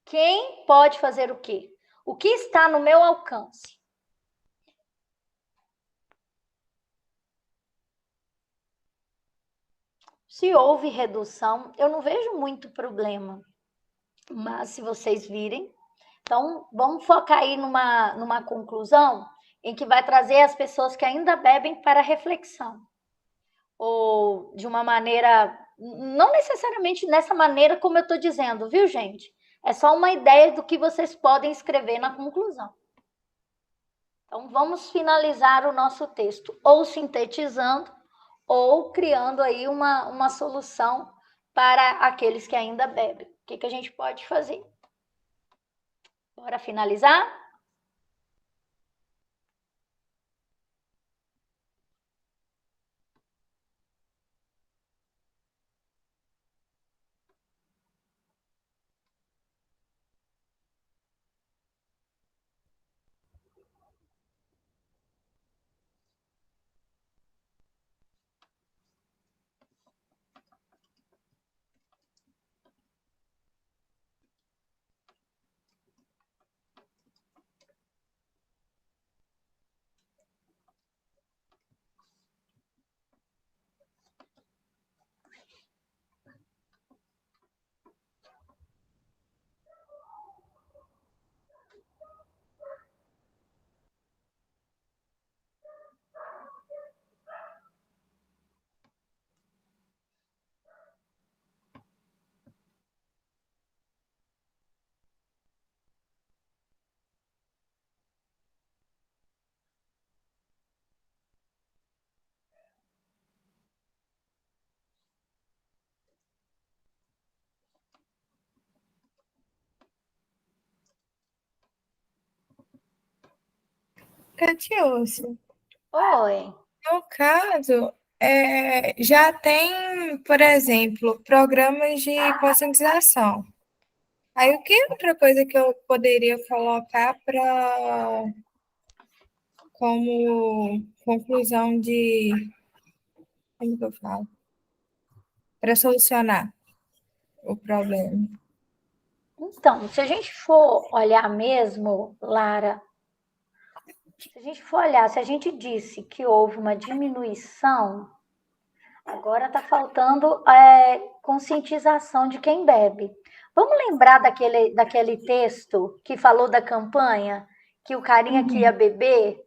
Quem pode fazer o quê? O que está no meu alcance? Se houve redução, eu não vejo muito problema. Mas se vocês virem, então vamos focar aí numa conclusão em que vai trazer as pessoas que ainda bebem para reflexão. Ou de uma maneira, não necessariamente nessa maneira como eu estou dizendo, viu, gente? É só uma ideia do que vocês podem escrever na conclusão. Então, vamos finalizar o nosso texto ou sintetizando ou criando aí uma solução para aqueles que ainda bebem. O que a gente pode fazer? Bora finalizar? Catiúcia, Oi. no caso, já tem, por exemplo, programas de conscientização. Aí, o que é outra coisa que eu poderia colocar como conclusão como que eu falo? Para solucionar o problema. Então, se a gente for olhar mesmo, Lara, se a gente disse que houve uma diminuição, Agora está faltando conscientização de quem bebe. Vamos lembrar daquele texto que falou da campanha, que o carinha que ia beber,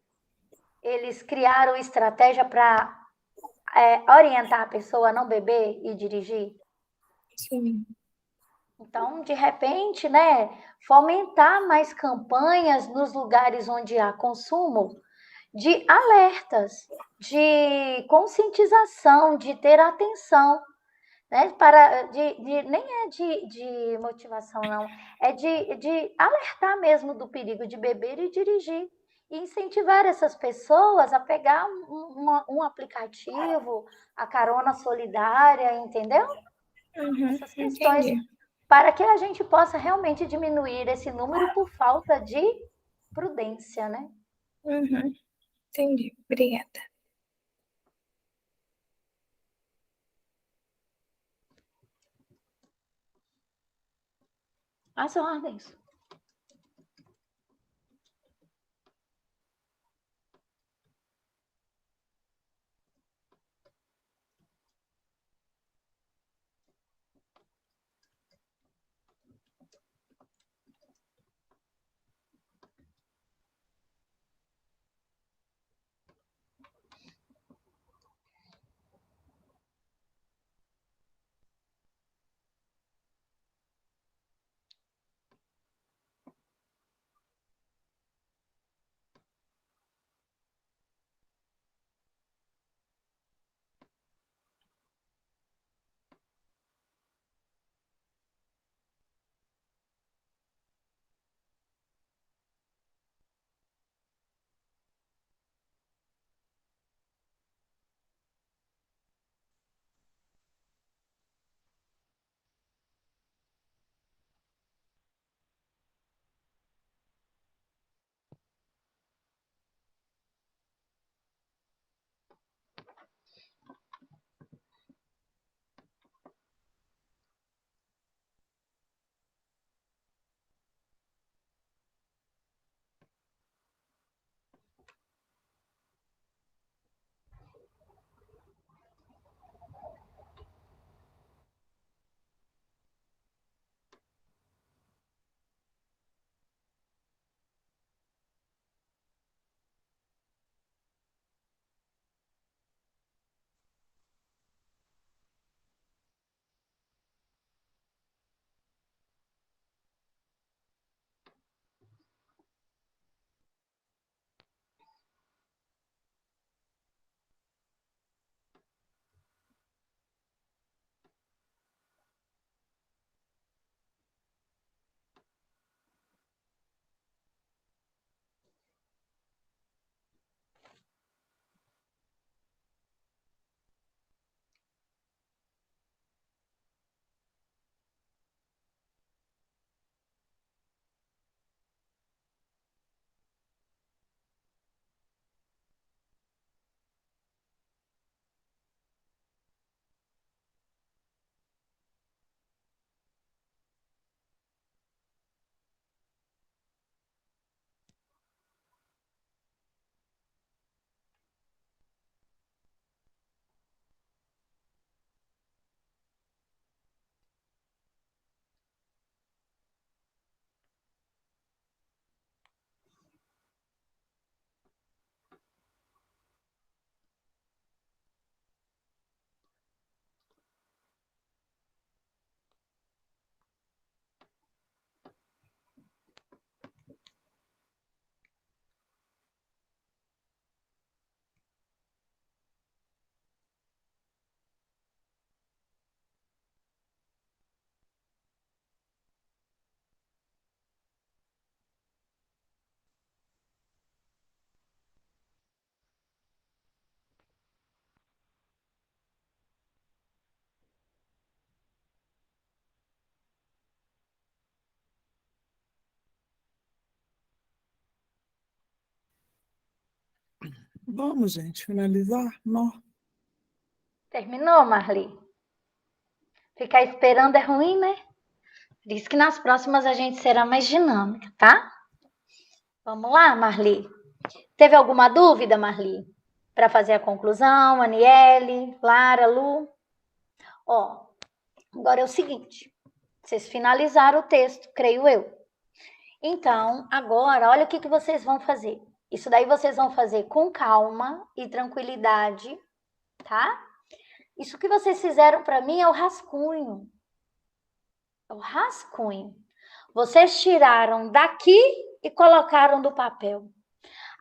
eles criaram estratégia para orientar a pessoa a não beber e dirigir? Sim. Então, de repente, né, fomentar mais campanhas nos lugares onde há consumo de alertas, de conscientização, de ter atenção, né? Nem é de motivação, não, é de alertar mesmo do perigo de beber e dirigir. E incentivar essas pessoas a pegar um aplicativo, a carona solidária, entendeu? Essas questões, Entendi. para que a gente possa realmente diminuir esse número por falta de prudência, né? Entendi. Obrigada. As ordens. Vamos, gente, finalizar? Não. Terminou, Marli? Ficar esperando é ruim, né? Por isso que nas próximas a gente será mais dinâmica, tá? Vamos lá, Marli? Teve alguma dúvida, Marli? para fazer a conclusão, Aniele, Lara, Lu. Ó, agora é o seguinte, vocês finalizaram o texto, creio eu. Então, agora, olha o que vocês vão fazer. Isso daí vocês vão fazer com calma e tranquilidade, tá? Isso que vocês fizeram para mim é o rascunho. É o rascunho. Vocês tiraram daqui e colocaram do papel.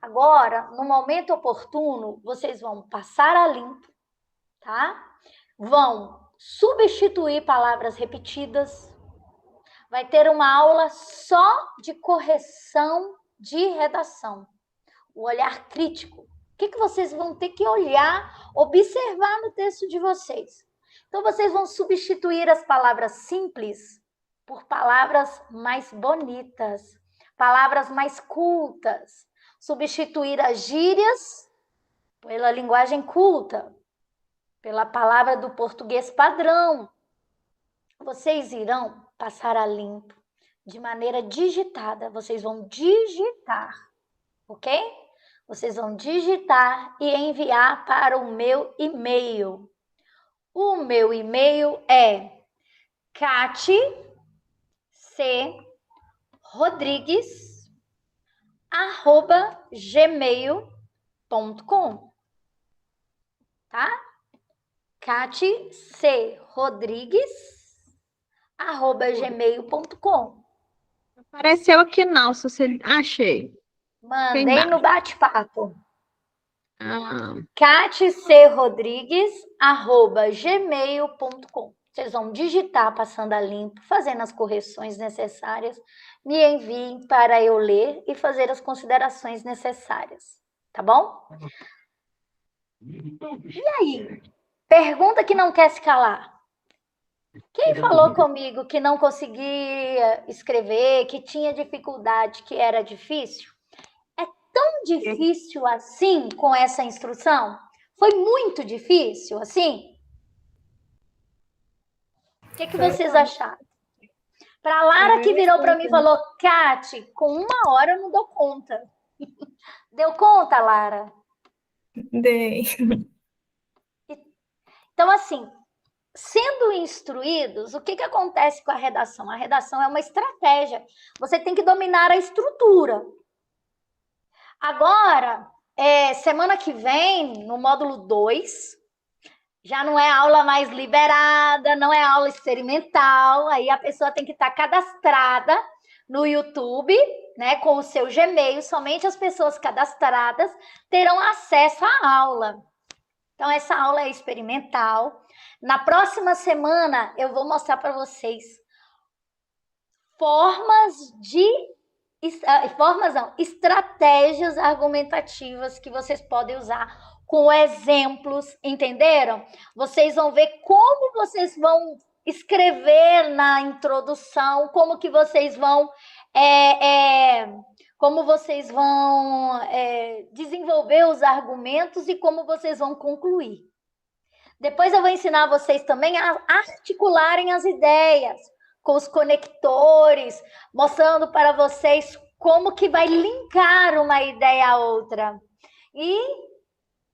Agora, no momento oportuno, vocês vão passar a limpo, tá? Vão substituir palavras repetidas. Vai ter uma aula só de correção de redação. O olhar crítico. O que vocês vão ter que olhar, observar no texto de vocês? Então, vocês vão substituir as palavras simples por palavras mais bonitas, palavras mais cultas. Substituir as gírias pela linguagem culta, pela palavra do português padrão. Vocês irão passar a limpo, de maneira digitada. Vocês vão digitar, ok? Vocês vão digitar e enviar para o meu e-mail. O meu e-mail é catcrodrigues@gmail.com, tá? catcrodrigues@gmail.com. Apareceu aqui não, se você... Achei. Mandei no bate-papo. Ah, catcrodrigues@gmail.com. Vocês vão digitar passando a limpo, fazendo as correções necessárias, me enviem para eu ler e fazer as considerações necessárias, tá bom? E aí? Pergunta que não quer se calar. Quem falou comigo que não conseguia escrever, que tinha dificuldade, que era difícil? É tão difícil assim com essa instrução? Foi muito difícil assim? O que vocês acharam? Para Lara que virou para mim e falou, Cate, com 1 hora eu não dou conta. Deu conta, Lara? Dei. Então, assim, sendo instruídos, o que acontece com a redação? A redação é uma estratégia. Você tem que dominar a estrutura. Agora, semana que vem, no módulo 2, já não é aula mais liberada, não é aula experimental, aí a pessoa tem que estar cadastrada no YouTube, né, com o seu Gmail, somente as pessoas cadastradas terão acesso à aula. Então, essa aula é experimental. Na próxima semana, eu vou mostrar para vocês estratégias argumentativas que vocês podem usar com exemplos, entenderam? Vocês vão ver como vocês vão escrever na introdução, como que vocês vão desenvolver os argumentos e como vocês vão concluir. Depois eu vou ensinar vocês também a articularem as ideias com os conectores, mostrando para vocês como que vai linkar uma ideia à outra. E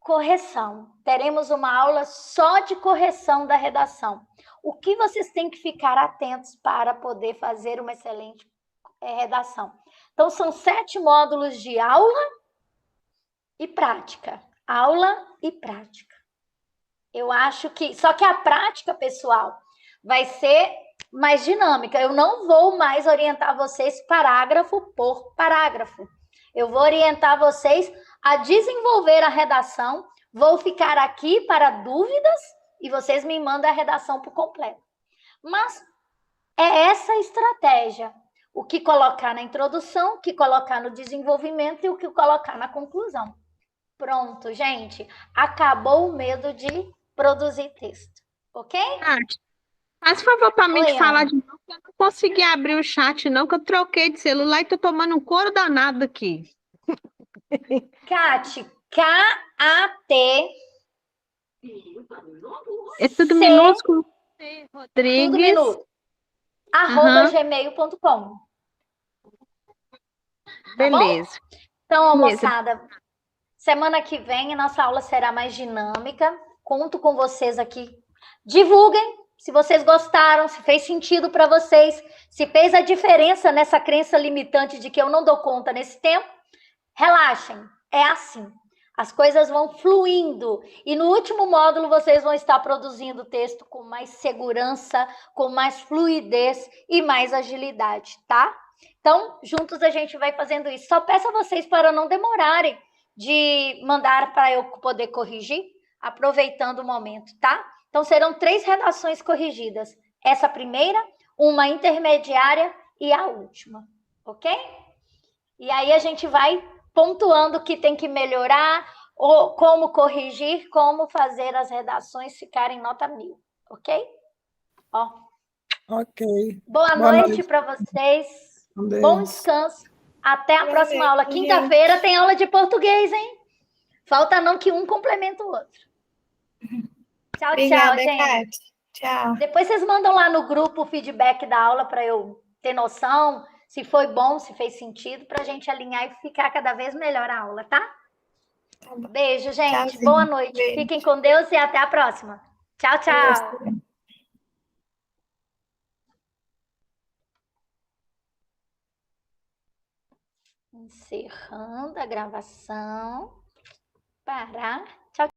correção. Teremos uma aula só de correção da redação. O que vocês têm que ficar atentos para poder fazer uma excelente redação? Então, são 7 módulos de aula e prática. Aula e prática. Eu acho que... Só que a prática, pessoal, vai ser mais dinâmica. Eu não vou mais orientar vocês parágrafo por parágrafo. Eu vou orientar vocês a desenvolver a redação. Vou ficar aqui para dúvidas e vocês me mandam a redação por completo. Mas é essa a estratégia. O que colocar na introdução, o que colocar no desenvolvimento e o que colocar na conclusão. Pronto, gente. Acabou o medo de produzir texto. Ok? Faz favor para mim Oi, de falar Ana. de novo, que eu não consegui abrir o chat, não, que eu troquei de celular e tô tomando um couro danado aqui. Cate, K-A-T. É tudo C, minúsculo. tudo Rodrigues. minuto. @gmail.com. Beleza. Então, Beleza. moçada, Semana que vem a nossa aula será mais dinâmica. Conto com vocês aqui. Divulguem se vocês gostaram, se fez sentido para vocês, se fez a diferença nessa crença limitante de que eu não dou conta nesse tempo. Relaxem, é assim. As coisas vão fluindo. E no último módulo vocês vão estar produzindo texto com mais segurança, com mais fluidez e mais agilidade, tá? Então, juntos a gente vai fazendo isso. Só peço a vocês para não demorarem de mandar para eu poder corrigir, aproveitando o momento, tá? Então, serão 3 redações corrigidas. Essa primeira, uma intermediária e a última, ok? E aí a gente vai pontuando o que tem que melhorar, ou como corrigir, como fazer as redações ficarem nota 1000, ok? Ó. Ok. Boa noite para vocês. Com Bom Deus. descanso. Até a Boa próxima noite, aula. gente. Quinta-feira tem aula de português, hein? Falta não que um complementa o outro. Tchau, Obrigada, tchau, gente. Kátia. Tchau. Depois vocês mandam lá no grupo o feedback da aula para eu ter noção se foi bom, se fez sentido, para a gente alinhar e ficar cada vez melhor a aula, tá? Tá bom. Beijo, gente. Tchauzinho. Boa noite. Beijo. Fiquem com Deus e até a próxima. Tchau, tchau. Encerrando a gravação. Parar.